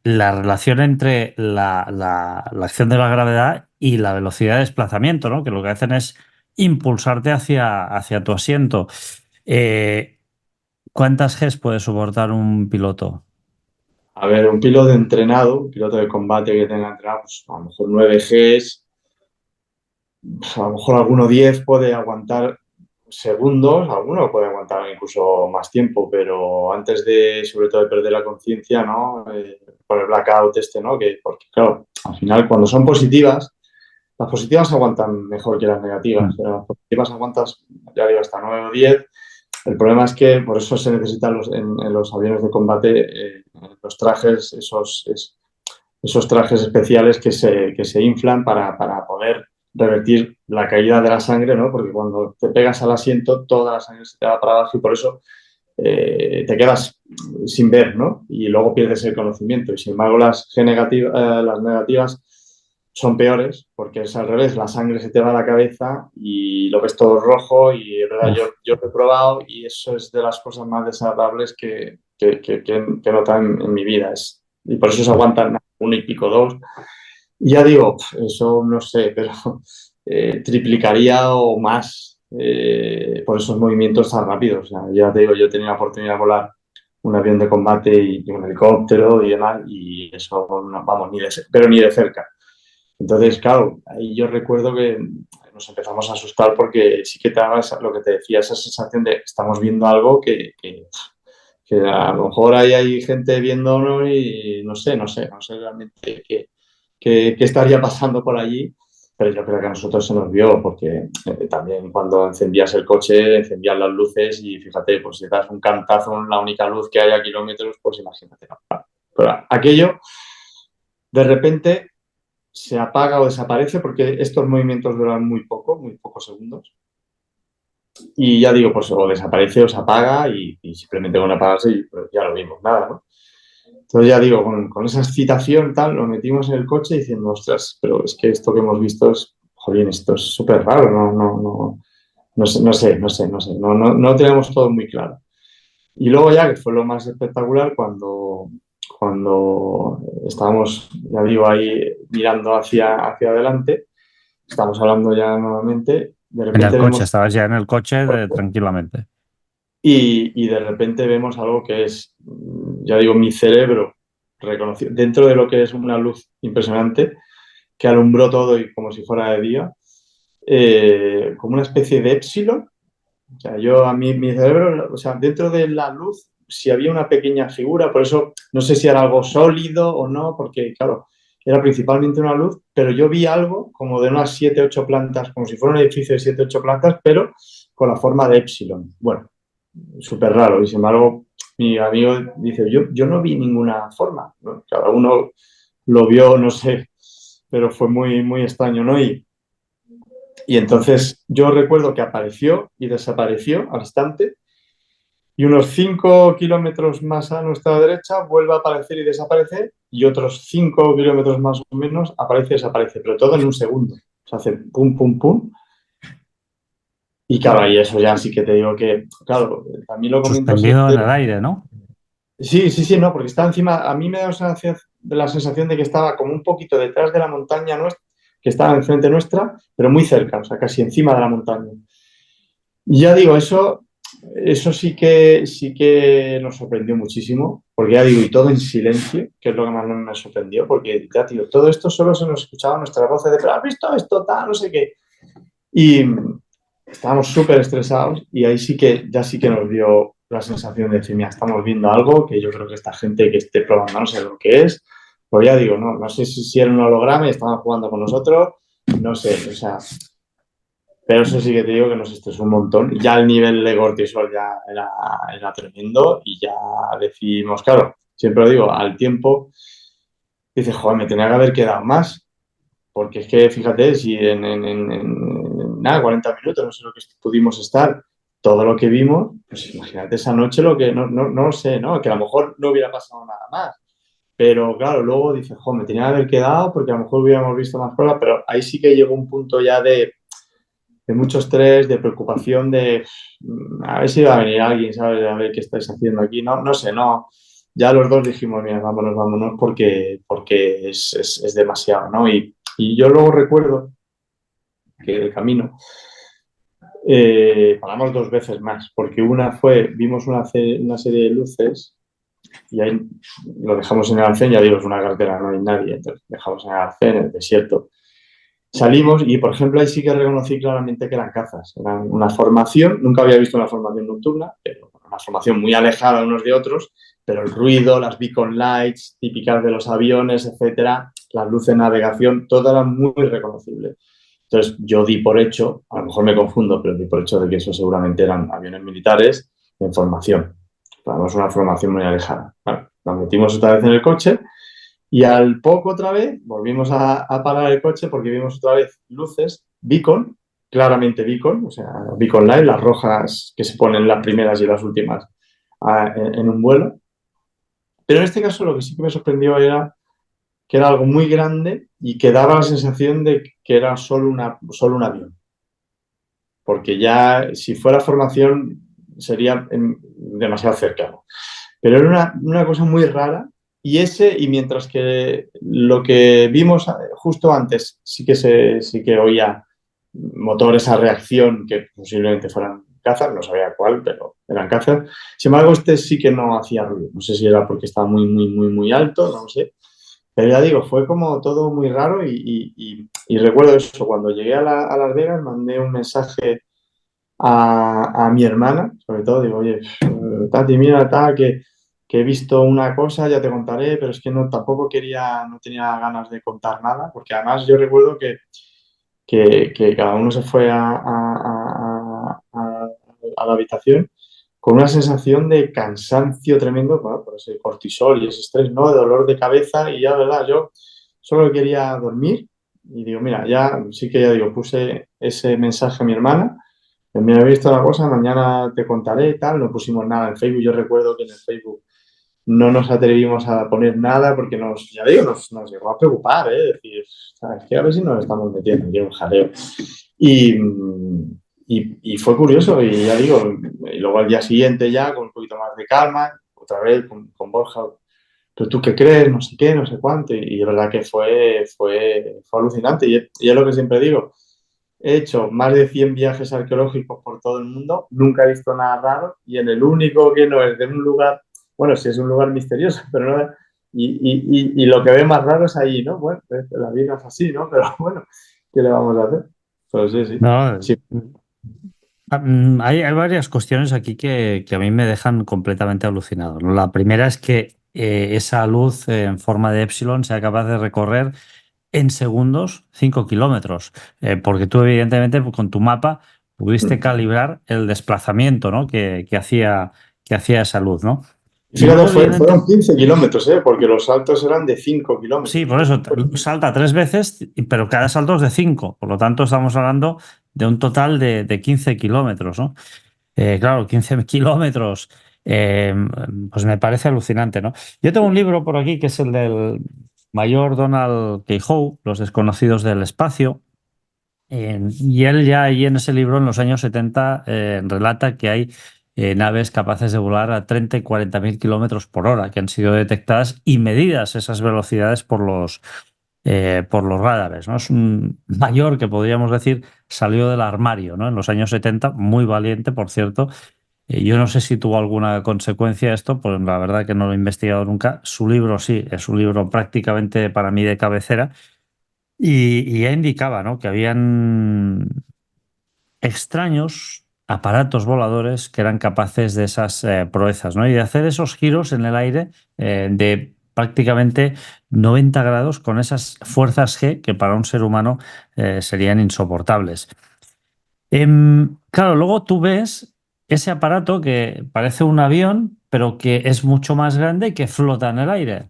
la relación entre la acción de la gravedad y la velocidad de desplazamiento, ¿no? Que lo que hacen es impulsarte hacia tu asiento. Eh, ¿Cuántas Gs puede soportar un piloto? A ver, un piloto entrenado, un piloto de combate que tenga entrenado, pues a lo mejor 9 Gs, a lo mejor alguno 10 puede aguantar segundos, alguno puede aguantar incluso más tiempo, pero antes de, sobre todo, de perder la conciencia, ¿no? Por el blackout este, ¿no? Porque, claro, al final, cuando son positivas, las positivas aguantan mejor que las negativas. Mm. Las positivas aguantas, ya digo, hasta 9 o 10. El problema es que por eso se necesitan en los aviones de combate los trajes, esos trajes especiales que se inflan para poder revertir la caída de la sangre, ¿no? Porque cuando te pegas al asiento, toda la sangre se te va para abajo y por eso te quedas sin ver, ¿no? Y luego pierdes el conocimiento. Y sin embargo, las negativas son peores porque es al revés, la sangre se te va a la cabeza y lo ves todo rojo y es verdad, Uf. yo lo he probado y eso es de las cosas más desagradables que he notado en mi vida. Y por eso se aguantan uno y pico, dos. Y ya digo, eso no sé, pero triplicaría o más por esos movimientos tan rápidos. O sea, ya te digo, yo he tenido la oportunidad de volar un avión de combate y un helicóptero y demás, y eso, no, vamos, pero ni de cerca. Entonces, claro, ahí yo recuerdo que nos empezamos a asustar porque sí que te daba lo que te decía, esa sensación de estamos viendo algo que a lo mejor ahí hay gente viéndonos y no sé realmente qué estaría pasando por allí, pero yo creo que a nosotros se nos vio porque también cuando encendías el coche, encendías las luces y fíjate, pues si das un cantazo en la única luz que hay a kilómetros, pues imagínate. ¿No? Pero aquello de repente se apaga o desaparece porque estos movimientos duran muy pocos segundos. Y ya digo, pues o desaparece o se apaga y simplemente con apagarse y pues, ya lo vimos, nada, ¿no? Entonces ya digo, con esa excitación tal, lo metimos en el coche diciendo, ostras, pero es que esto que hemos visto es, jolín, esto es súper raro, no tenemos todo muy claro. Y luego ya, que fue lo más espectacular, cuando estábamos, ya digo, ahí mirando hacia adelante, estamos hablando ya nuevamente, de En el repente coche, vemos estabas ya en el coche tranquilamente. y de repente vemos algo que es, ya digo, mi cerebro reconocido, dentro de lo que es una luz impresionante, que alumbró todo y como si fuera de día, como una especie de épsilon. O sea, a mí, mi cerebro, o sea, dentro de la luz, si había una pequeña figura, por eso no sé si era algo sólido o no, porque claro, era principalmente una luz, pero yo vi algo como de unas 7 8 plantas, como si fuera un edificio de 7 8 plantas, pero con la forma de épsilon. Bueno, súper raro. Y sin embargo, mi amigo dice, yo no vi ninguna forma, ¿no? Cada uno lo vio, no sé, pero fue muy extraño, ¿no? Y entonces yo recuerdo que apareció y desapareció al instante y unos 5 kilómetros más a nuestra derecha vuelve a aparecer y desaparecer y otros 5 kilómetros más o menos aparece y desaparece, pero todo en un segundo. Se hace pum, pum, pum. Y claro, y eso ya sí que te digo que, claro, también lo comento Suspendido en siempre. el aire, ¿no? Sí, sí, sí, no, porque está encima, a mí me da la sensación de que estaba como un poquito detrás de la montaña nuestra, que estaba enfrente nuestra, pero muy cerca, o sea, casi encima de la montaña. Y ya digo, eso sí que nos sorprendió muchísimo, porque ya digo, y todo en silencio, que es lo que más me sorprendió, porque ya digo, todo esto solo se nos escuchaba nuestras voces de, pero has visto esto, tal, no sé qué. Y estábamos súper estresados y ahí ya sí que nos dio la sensación de decir, mira, estamos viendo algo que yo creo que esta gente que esté probando no sé lo que es. Pues ya digo, no sé si era un holograma y estaban jugando con nosotros, no sé, o sea, pero eso sí que te digo que nos estresó un montón. Ya el nivel de cortisol ya era tremendo y ya decidimos, claro, siempre lo digo, al tiempo, dices, joder, me tenía que haber quedado más. Porque es que, fíjate, si en nada, 40 minutos, no sé lo que pudimos estar, todo lo que vimos, pues imagínate esa noche lo que, no lo sé, ¿no? Que a lo mejor no hubiera pasado nada más. Pero claro, luego dices, jo, me tenía que haber quedado porque a lo mejor hubiéramos visto más pruebas, pero ahí sí que llegó un punto ya de mucho estrés, de preocupación, de a ver si va a venir alguien, ¿sabes? A ver qué estáis haciendo aquí. No, no sé, no. Ya los dos dijimos, mira, vámonos, vámonos, porque es demasiado, ¿no? Y yo luego recuerdo que el camino paramos dos veces más, porque una fue, vimos una serie de luces y ahí lo dejamos en el arcén, ya digo, es una carretera, no hay nadie, entonces dejamos en el arcén, en el desierto. Salimos y, por ejemplo, ahí sí que reconocí claramente que eran cazas. Eran una formación, nunca había visto una formación nocturna, pero una formación muy alejada unos de otros, pero el ruido, las beacon lights típicas de los aviones, etcétera, las luces de navegación, todo era muy reconocible. Entonces yo di por hecho, a lo mejor me confundo, pero di por hecho de que eso seguramente eran aviones militares en formación. Además, una formación muy alejada. Bueno, nos metimos otra vez en el coche y al poco otra vez volvimos a parar el coche porque vimos otra vez luces, beacon, claramente beacon, o sea, beacon light, las rojas que se ponen las primeras y las últimas en un vuelo. Pero en este caso lo que sí que me sorprendió era que era algo muy grande y que daba la sensación de que era solo un avión. Porque ya si fuera formación sería demasiado cercano. Pero era una cosa muy rara y mientras que lo que vimos justo antes sí que oía motores a reacción que posiblemente fueran cazas, no sabía cuál, pero eran cazas. Sin embargo, este sí que no hacía ruido. No sé si era porque estaba muy, muy, muy, muy alto, no lo sé. Pero ya digo, fue como todo muy raro y recuerdo eso, cuando llegué a Las Vegas mandé un mensaje a mi hermana, sobre todo, digo, oye, Tati, mira, tal, que he visto una cosa, ya te contaré, pero es que no, tampoco no tenía ganas de contar nada, porque además yo recuerdo que cada uno se fue a la habitación con una sensación de cansancio tremendo, bueno, por ese cortisol y ese estrés, ¿no? De dolor de cabeza y ya, de verdad, yo solo quería dormir y digo, mira, ya sí que ya digo, puse ese mensaje a mi hermana. Me he visto la cosa, mañana te contaré y tal. No pusimos nada en Facebook. Yo recuerdo que en el Facebook no nos atrevimos a poner nada porque ya digo, nos llegó a preocupar, ¿eh? Decir, ¿sabes qué? A ver si nos estamos metiendo aquí en un jaleo. Y, y fue curioso, y ya digo, y luego al día siguiente ya, con un poquito más de calma, otra vez con Borja, ¿pero tú qué crees? No sé qué, no sé cuánto. Y de verdad que fue alucinante. Y es lo que siempre digo, he hecho más de 100 viajes arqueológicos por todo el mundo, nunca he visto nada raro y en el único que no es de un lugar, bueno, sí es un lugar misterioso, pero no, y lo que ve más raro es ahí, ¿no? Bueno, la vida es así, ¿no? Pero bueno, ¿qué le vamos a hacer? Pues sí, sí. No, Sí, hay varias cuestiones aquí que a mí me dejan completamente alucinado, ¿no? La primera es que esa luz en forma de épsilon sea capaz de recorrer en segundos 5 kilómetros, porque tú evidentemente con tu mapa pudiste calibrar el desplazamiento, ¿no? que hacía esa luz, ¿no? Y fíjate, luego, evidentemente, fueron 15 kilómetros, ¿eh? Porque los saltos eran de 5 kilómetros. sí, por eso salta 3 veces, pero cada salto es de 5. Por lo tanto, estamos hablando de un total de 15 kilómetros, ¿no? Claro, 15 kilómetros, eh, pues me parece alucinante, ¿no? Yo tengo un libro por aquí que es el del mayor Donald Keyhoe, Los desconocidos del espacio, Y él ya ahí en ese libro, en los años 70, relata que hay naves capaces de volar a 30 y 40 mil kilómetros por hora, que han sido detectadas y medidas esas velocidades por los radares, ¿no? Es un mayor que podríamos decir salió del armario, ¿no? En los años 70, muy valiente, por cierto. Yo no sé si tuvo alguna consecuencia esto, pues la verdad que no lo he investigado nunca. Su libro sí, es un libro prácticamente para mí de cabecera. Y ya indicaba, ¿no? Que habían extraños aparatos voladores que eran capaces de esas proezas, ¿no? Y de hacer esos giros en el aire de prácticamente 90 grados con esas fuerzas G que para un ser humano serían insoportables. Claro, luego tú ves ese aparato que parece un avión, pero que es mucho más grande y que flota en el aire.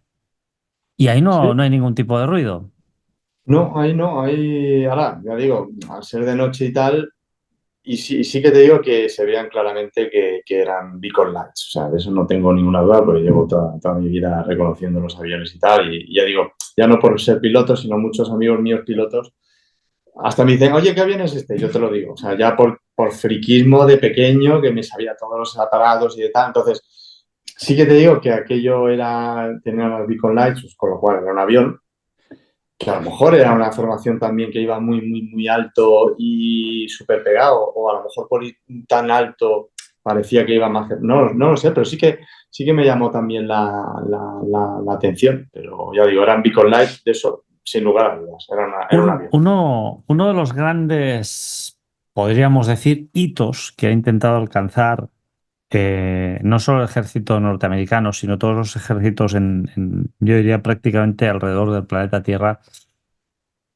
Y ahí Sí, no hay ningún tipo de ruido. no, ahí no, ahí, ahora, ya digo, al ser de noche y tal, y sí que te digo que se veían claramente que eran beacon lights, o sea, de eso no tengo ninguna duda, porque llevo toda mi vida reconociendo los aviones y tal, y ya digo, ya no por ser piloto, sino muchos amigos míos pilotos, hasta me dicen, oye, ¿qué avión es este? Y yo te lo digo, o sea, ya por friquismo de pequeño, que me sabía todos los aparatos y de tal, entonces, sí que te digo que aquello era, tenía las beacon lights, pues, con lo cual era un avión, que a lo mejor era una formación también que iba muy alto y súper pegado, o a lo mejor por ir tan alto parecía que iba más... No lo sé, pero sí que me llamó también la atención. Pero ya digo, eran Beacon Lights, de eso, sin lugar a dudas, era un avión. Uno de los grandes, podríamos decir, hitos que ha intentado alcanzar no solo el ejército norteamericano, sino todos los ejércitos yo diría prácticamente alrededor del planeta Tierra,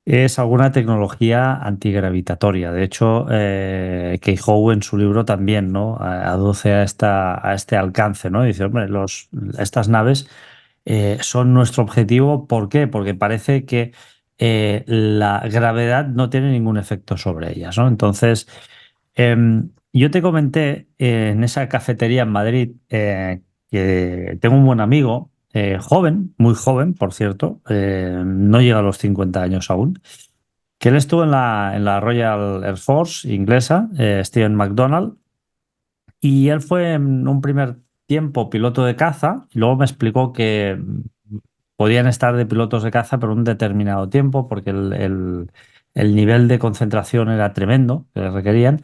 es alguna tecnología antigravitatoria. De hecho, Kei Howe en su libro también, ¿no? Aduce a este alcance, ¿no? Dice, hombre, estas naves son nuestro objetivo. ¿Por qué? Porque parece que la gravedad no tiene ningún efecto sobre ellas, ¿no? Entonces, yo te comenté en esa cafetería en Madrid que tengo un buen amigo, joven, muy joven, por cierto, no llega a los 50 años aún, que él estuvo en la Royal Air Force inglesa, Stephen McDonald, y él fue en un primer tiempo piloto de caza, y luego me explicó que podían estar de pilotos de caza por un determinado tiempo, porque el nivel de concentración era tremendo que requerían,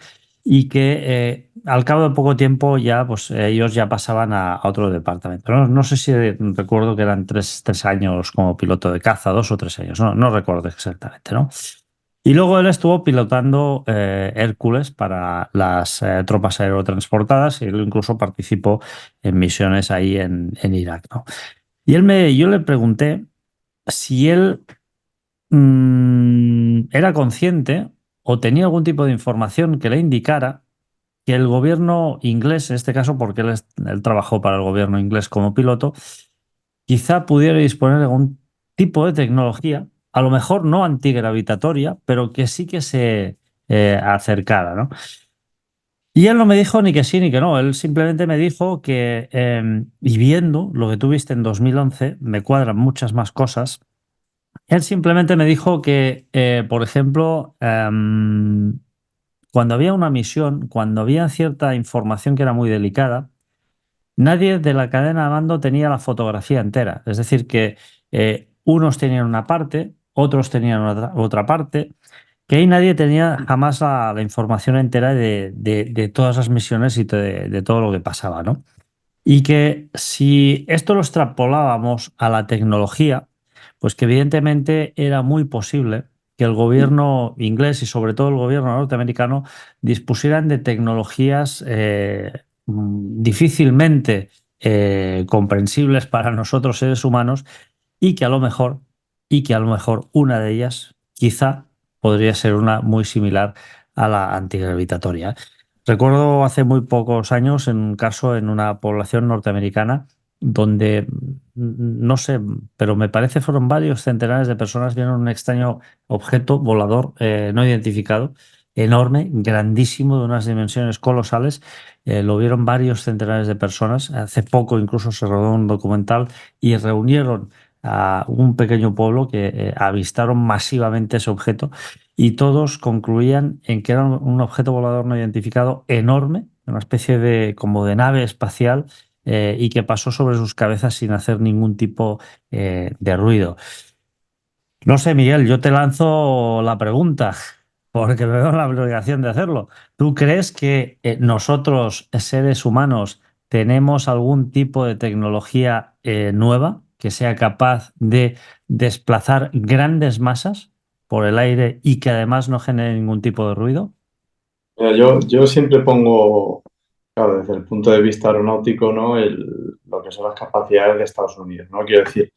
y que al cabo de poco tiempo ya, pues ellos ya pasaban a otro departamento. No sé si recuerdo que eran tres años como piloto de caza, 2 o 3 años, no recuerdo exactamente, ¿no? Y luego él estuvo pilotando Hércules para las tropas aerotransportadas y él incluso participó en misiones ahí en Irak, ¿no? Yo le pregunté si él era consciente o tenía algún tipo de información que le indicara que el gobierno inglés, en este caso porque él trabajó para el gobierno inglés como piloto, quizá pudiera disponer de algún tipo de tecnología, a lo mejor no antigravitatoria, pero que sí que se acercara, ¿no? Y él no me dijo ni que sí ni que no, él simplemente me dijo que, y viendo lo que tuviste en 2011, me cuadran muchas más cosas. Él simplemente me dijo que, por ejemplo, cuando había una misión, cuando había cierta información que era muy delicada, nadie de la cadena de mando tenía la fotografía entera. Es decir, que unos tenían una parte, otros tenían otra parte, que ahí nadie tenía jamás la información entera de todas las misiones y de todo lo que pasaba, ¿no? Y que si esto lo extrapolábamos a la tecnología, pues que evidentemente era muy posible que el gobierno inglés y sobre todo el gobierno norteamericano dispusieran de tecnologías difícilmente comprensibles para nosotros seres humanos y que a lo mejor, y que a lo mejor una de ellas quizá podría ser una muy similar a la antigravitatoria. Recuerdo hace muy pocos años en un caso en una población norteamericana donde, no sé, pero me parece fueron varios centenares de personas vieron un extraño objeto volador no identificado, enorme, grandísimo, de unas dimensiones colosales. Lo vieron varios centenares de personas. Hace poco incluso se rodó un documental y reunieron a un pequeño pueblo que avistaron masivamente ese objeto y todos concluían en que era un objeto volador no identificado enorme, una especie de como de nave espacial, y que pasó sobre sus cabezas sin hacer ningún tipo de ruido. No sé, Miguel, yo te lanzo la pregunta, porque me veo en la obligación de hacerlo. ¿Tú crees que nosotros, seres humanos, tenemos algún tipo de tecnología nueva que sea capaz de desplazar grandes masas por el aire y que además no genere ningún tipo de ruido? Mira, yo siempre pongo, claro, desde el punto de vista aeronáutico, ¿no? Lo que son las capacidades de Estados Unidos, ¿no? Quiero decir,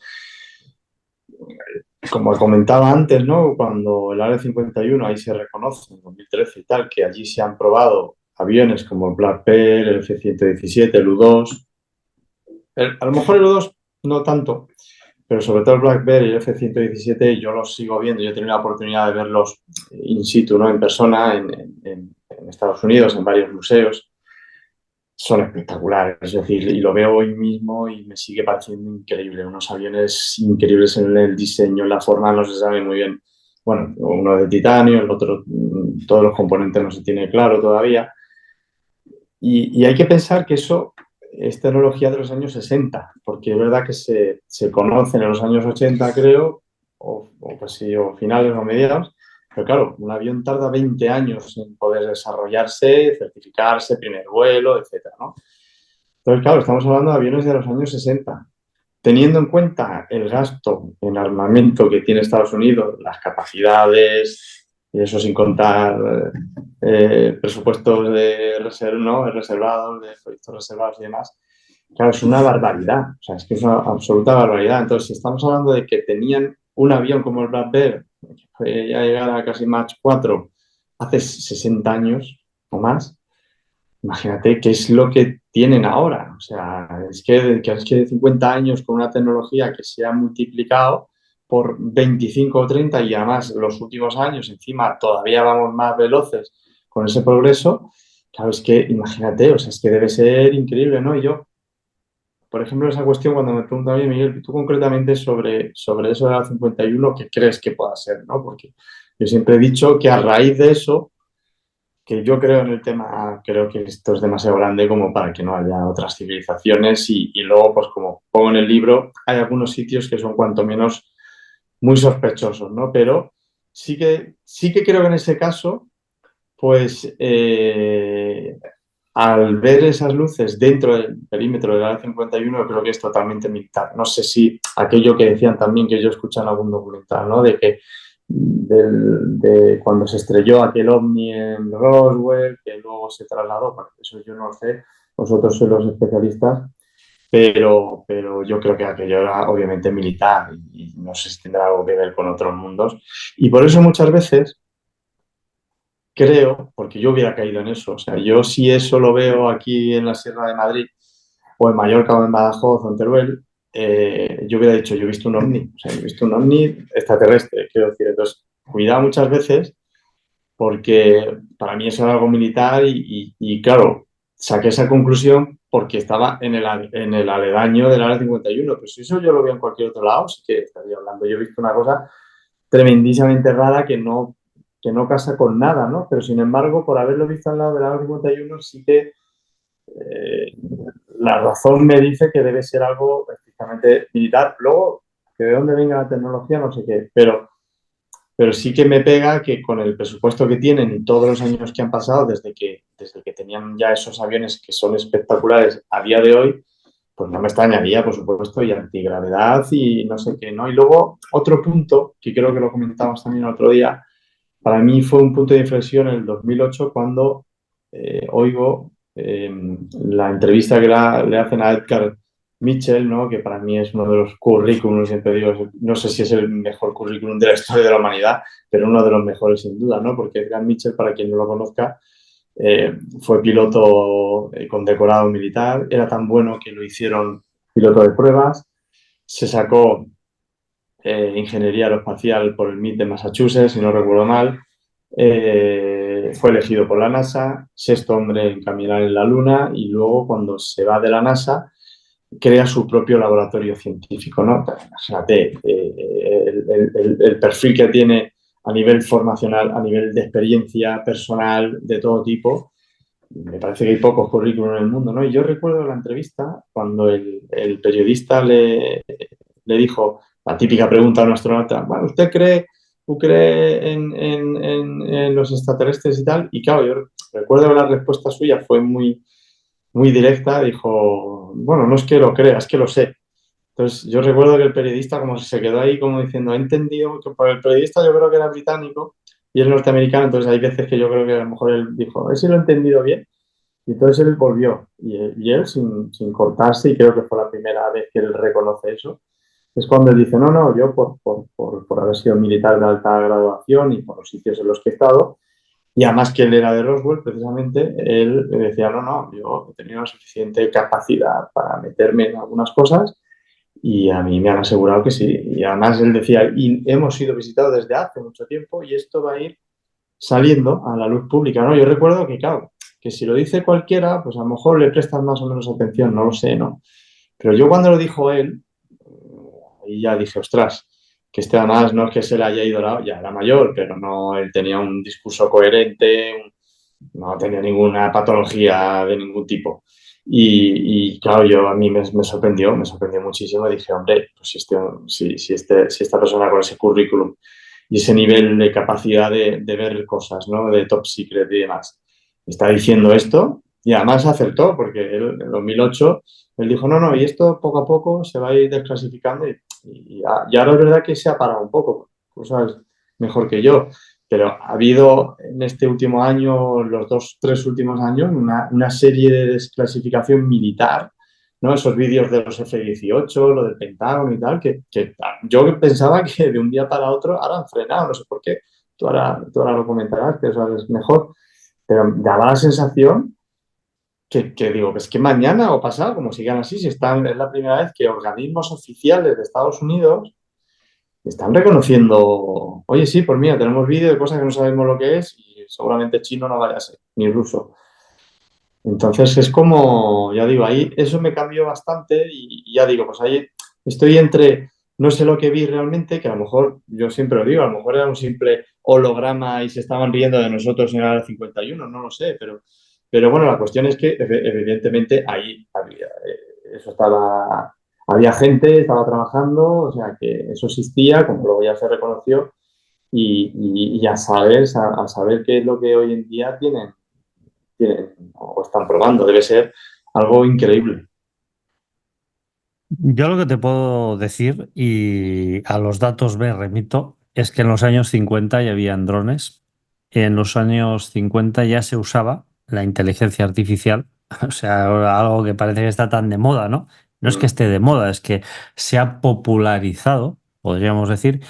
como comentaba antes, ¿no? Cuando el Área 51 ahí se reconoce en 2013 y tal, que allí se han probado aviones como el Black Bear, el F-117, el U-2. A lo mejor el U-2 no tanto, pero sobre todo el Black Bear y el F-117 yo los sigo viendo. Yo he tenido la oportunidad de verlos in situ, ¿no? En persona, en Estados Unidos, en varios museos. Son espectaculares, es decir, y lo veo hoy mismo y me sigue pareciendo increíble. Unos aviones increíbles en el diseño, en la forma, no se sabe muy bien. Bueno, uno de titanio, el otro, todos los componentes no se tiene claro todavía. Y hay que pensar que eso es tecnología de los años 60, porque es verdad que se conocen en los años 80, creo, o finales o mediados, pero claro, un avión tarda 20 años en poder desarrollarse, certificarse, primer vuelo, etcétera, ¿no? Entonces, claro, estamos hablando de aviones de los años 60. Teniendo en cuenta el gasto en armamento que tiene Estados Unidos, las capacidades, y eso sin contar presupuestos ¿no? Reservados, de proyectos reservados y demás, claro, es una barbaridad. O sea, es que es una absoluta barbaridad. Entonces, si estamos hablando de que tenían un avión como el Black Bear, que fue ya llegar a casi Mach 4 hace 60 años o más, imagínate qué es lo que tienen ahora. O sea, es que de 50 años con una tecnología que se ha multiplicado por 25 o 30 y además los últimos años encima todavía vamos más veloces con ese progreso. Claro, es que imagínate, o sea, es que debe ser increíble, ¿no? Y yo, por ejemplo, esa cuestión cuando me preguntan, oye, Miguel, tú concretamente sobre eso de la 51, ¿qué crees que pueda ser, no? Porque yo siempre he dicho que a raíz de eso que yo creo en el tema, creo que esto es demasiado grande como para que no haya otras civilizaciones y luego, pues como pongo en el libro, hay algunos sitios que son cuanto menos muy sospechosos, ¿no? Pero sí que creo que en ese caso, pues al ver esas luces dentro del perímetro del Área 51, creo que es totalmente militar. No sé si aquello que decían también, que yo escuché en algún documental, ¿no? De que de cuando se estrelló aquel ovni en Roswell, que luego se trasladó, bueno, eso yo no lo sé, vosotros sois los especialistas, pero yo creo que aquello era obviamente militar y no sé si tendrá algo que ver con otros mundos. Y por eso muchas veces creo, porque yo hubiera caído en eso, o sea, yo si eso lo veo aquí en la Sierra de Madrid o en Mallorca o en Badajoz o en Teruel, yo hubiera dicho, yo he visto un ovni, o sea, he visto un ovni extraterrestre, quiero decir, entonces, cuidado muchas veces porque para mí eso era algo militar y claro, saqué esa conclusión porque estaba en el aledaño del área 51, pero si eso yo lo veo en cualquier otro lado, sí que estaría hablando. Yo he visto una cosa tremendísimamente rara que no casa con nada, ¿no? Pero sin embargo, por haberlo visto al lado del área 51, sí que eh, la razón me dice que debe ser algo estrictamente militar. Luego, que de dónde venga la tecnología, no sé qué, pero sí que me pega que con el presupuesto que tienen y todos los años que han pasado desde que tenían ya esos aviones que son espectaculares a día de hoy, pues no me extrañaría, por supuesto, y antigravedad y no sé qué, ¿no? Y luego otro punto, que creo que lo comentamos también el otro día, para mí fue un punto de inflexión en el 2008 cuando oigo la entrevista que le hacen a Edgar Mitchell, ¿no? Que para mí es uno de los currículums, siempre digo, no sé si es el mejor currículum de la historia de la humanidad, pero uno de los mejores sin duda, ¿no? Porque Edgar Mitchell, para quien no lo conozca, fue piloto condecorado militar, era tan bueno que lo hicieron piloto de pruebas, se sacó ingeniería aeroespacial por el MIT de Massachusetts, si no recuerdo mal. Fue elegido por la NASA, sexto hombre en caminar en la Luna y luego cuando se va de la NASA crea su propio laboratorio científico, ¿no? Imagínate el perfil que tiene a nivel formacional, a nivel de experiencia personal de todo tipo. Me parece que hay pocos currículos en el mundo, ¿no? Y yo recuerdo la entrevista cuando el periodista le dijo la típica pregunta a un astronauta, bueno, ¿tú cree en los extraterrestres y tal? Y claro, yo recuerdo que la respuesta suya fue muy directa, dijo, bueno, no es que lo crea, es que lo sé. Entonces yo recuerdo que el periodista como se quedó ahí como diciendo, he entendido, que por el periodista yo creo que era británico y es norteamericano, entonces hay veces que yo creo que a lo mejor él dijo, a ver si lo he entendido bien. Y entonces él volvió y él sin cortarse, y creo que fue la primera vez que él reconoce eso, es cuando él dice, no, no, yo por haber sido militar de alta graduación y por los sitios en los que he estado, y además que él era de Roswell, precisamente, él decía, no, no, yo he tenido la suficiente capacidad para meterme en algunas cosas y a mí me han asegurado que sí. Y además él decía, y hemos sido visitados desde hace mucho tiempo y esto va a ir saliendo a la luz pública, ¿no? Yo recuerdo que, claro, que si lo dice cualquiera, pues a lo mejor le prestan más o menos atención, no lo sé, ¿no? Pero yo cuando lo dijo él, ahí ya dije, ostras, que este además no es que se le haya ido ya era mayor, pero no, él tenía un discurso coherente, no tenía ninguna patología de ningún tipo. Y claro, a mí me sorprendió muchísimo. Dije, hombre, pues si esta persona con ese currículum y ese nivel de capacidad de ver cosas, ¿no? De top secret y demás, está diciendo esto y además acertó, porque él, en 2008 él dijo, no, no, y esto poco a poco se va a ir desclasificando y ahora es verdad que se ha parado un poco, cosas mejor que yo, pero ha habido en este último año, los dos, tres últimos años, una serie de desclasificación militar, ¿no? Esos vídeos de los F-18, lo del Pentágono y tal, que yo pensaba que de un día para otro ahora han frenado, no sé por qué, tú ahora lo comentarás, que eso es mejor, pero daba la sensación que digo, es que mañana o pasado, como sigan así, si están, es la primera vez que organismos oficiales de Estados Unidos están reconociendo, oye, sí, pues mira, tenemos vídeo de cosas que no sabemos lo que es y seguramente chino no vaya a ser, ni ruso. Entonces es como, ya digo, ahí eso me cambió bastante y ya digo, pues ahí estoy entre, no sé lo que vi realmente, que a lo mejor, yo siempre lo digo, a lo mejor era un simple holograma y se estaban riendo de nosotros en el Área 51, no lo sé, pero bueno, la cuestión es que evidentemente ahí eso estaba, había gente, estaba trabajando, o sea que eso existía, como luego ya se reconoció, y a saber qué es lo que hoy en día tienen o están probando. Debe ser algo increíble. Yo lo que te puedo decir, y a los datos me remito, es que en los años 50 ya habían drones. En los años 50 ya se usaba la inteligencia artificial, o sea, ahora algo que parece que está tan de moda, ¿no? No es que Mm. esté de moda, es que se ha popularizado, podríamos decir,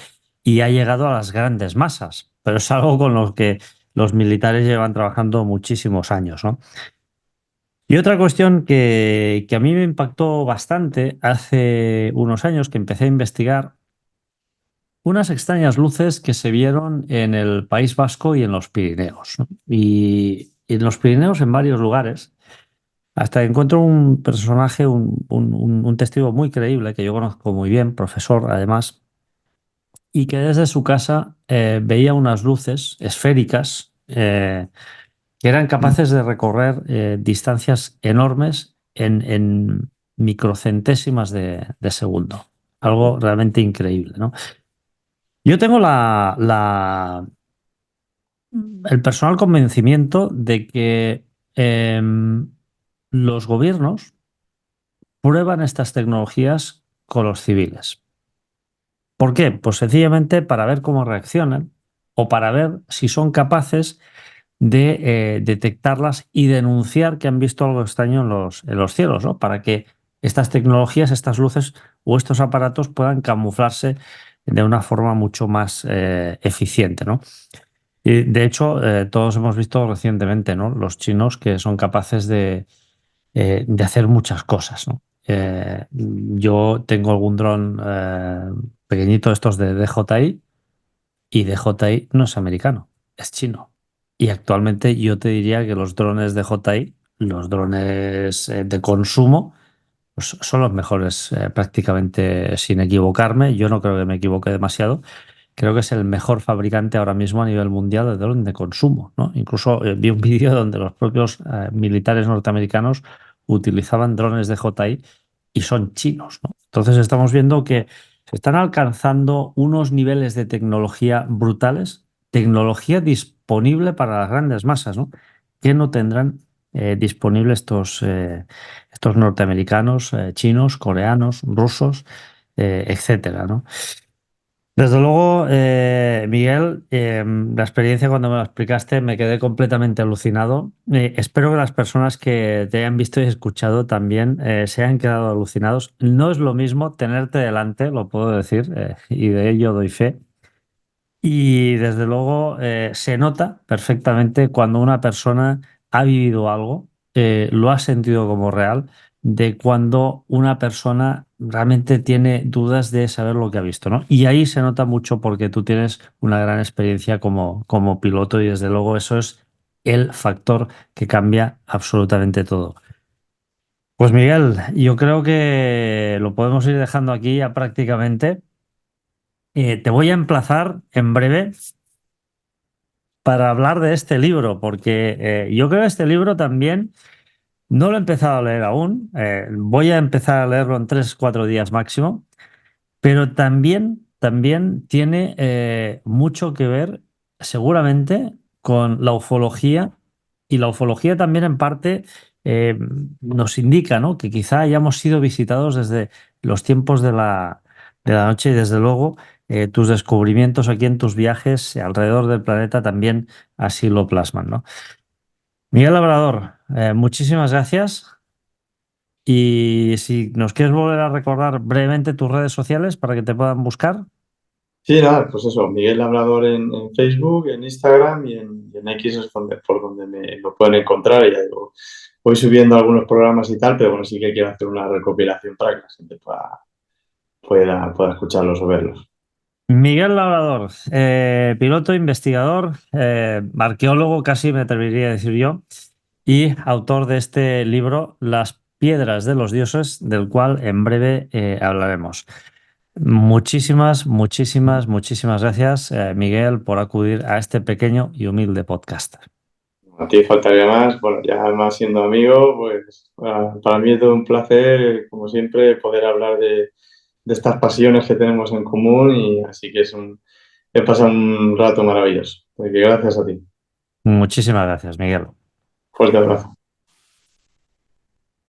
y ha llegado a las grandes masas. Pero es algo con lo que los militares llevan trabajando muchísimos años, ¿no? Y otra cuestión que a mí me impactó bastante hace unos años que empecé a investigar unas extrañas luces que se vieron en el País Vasco y en los Pirineos, ¿no? Y en los Pirineos en varios lugares, hasta que encuentro un personaje, un testigo muy creíble que yo conozco muy bien, profesor además, y que desde su casa veía unas luces esféricas que eran capaces de recorrer distancias enormes en microcentésimas de segundo. Algo realmente increíble, ¿no? Yo tengo el personal convencimiento de que los gobiernos prueban estas tecnologías con los civiles. ¿Por qué? Pues sencillamente para ver cómo reaccionan o para ver si son capaces de detectarlas y denunciar que han visto algo extraño en los cielos, ¿no? Para que estas tecnologías, estas luces o estos aparatos puedan camuflarse de una forma mucho más eficiente, ¿no? Y de hecho, todos hemos visto recientemente, ¿no? Los chinos que son capaces de hacer muchas cosas, ¿no? Yo tengo algún dron pequeñito, estos de DJI, y DJI no es americano, es chino. Y actualmente yo te diría que los drones DJI, los drones de consumo, pues son los mejores, prácticamente sin equivocarme. Yo no creo que me equivoque demasiado, creo que es el mejor fabricante ahora mismo a nivel mundial de drones de consumo, ¿no? Incluso vi un vídeo donde los propios militares norteamericanos utilizaban drones de DJI y son chinos, ¿no? Entonces estamos viendo que se están alcanzando unos niveles de tecnología brutales, tecnología disponible para las grandes masas, ¿no? Que no tendrán disponible estos norteamericanos, chinos, coreanos, rusos, etcétera, ¿no? Desde luego, Miguel, la experiencia cuando me lo explicaste me quedé completamente alucinado. Espero que las personas que te hayan visto y escuchado también se hayan quedado alucinados. No es lo mismo tenerte delante, lo puedo decir, y de ello doy fe. Y desde luego se nota perfectamente cuando una persona ha vivido algo, lo ha sentido como real, de cuando una persona realmente tiene dudas de saber lo que ha visto, ¿no? Y ahí se nota mucho porque tú tienes una gran experiencia como piloto y desde luego eso es el factor que cambia absolutamente todo. Pues Miguel, yo creo que lo podemos ir dejando aquí ya prácticamente. Te voy a emplazar en breve para hablar de este libro, porque yo creo que este libro también no lo he empezado a leer aún. Voy a empezar a leerlo en 3, 4 días máximo, pero también tiene mucho que ver, seguramente, con la ufología y la ufología también en parte eh, nos indica, ¿no? Que quizá hayamos sido visitados desde los tiempos de la noche y desde luego tus descubrimientos aquí en tus viajes alrededor del planeta también así lo plasman, ¿no? Miguel Labrador, muchísimas gracias. Y si nos quieres volver a recordar brevemente tus redes sociales para que te puedan buscar. Sí, nada, pues eso, Miguel Labrador en Facebook, en Instagram y en X es por donde me lo pueden encontrar. Y ya digo, voy subiendo algunos programas y tal, pero bueno, sí que quiero hacer una recopilación para que la gente pueda escucharlos o verlos. Miguel Labrador, piloto, investigador, arqueólogo, casi me atrevería a decir yo, y autor de este libro, Las piedras de los dioses, del cual en breve hablaremos. Muchísimas gracias, Miguel, por acudir a este pequeño y humilde podcast. A ti faltaría más, bueno, ya más siendo amigo, pues para mí es todo un placer, como siempre, poder hablar de estas pasiones que tenemos en común y así que he pasado un rato maravilloso. Así que gracias a ti. Muchísimas gracias, Miguel. Fuerte abrazo.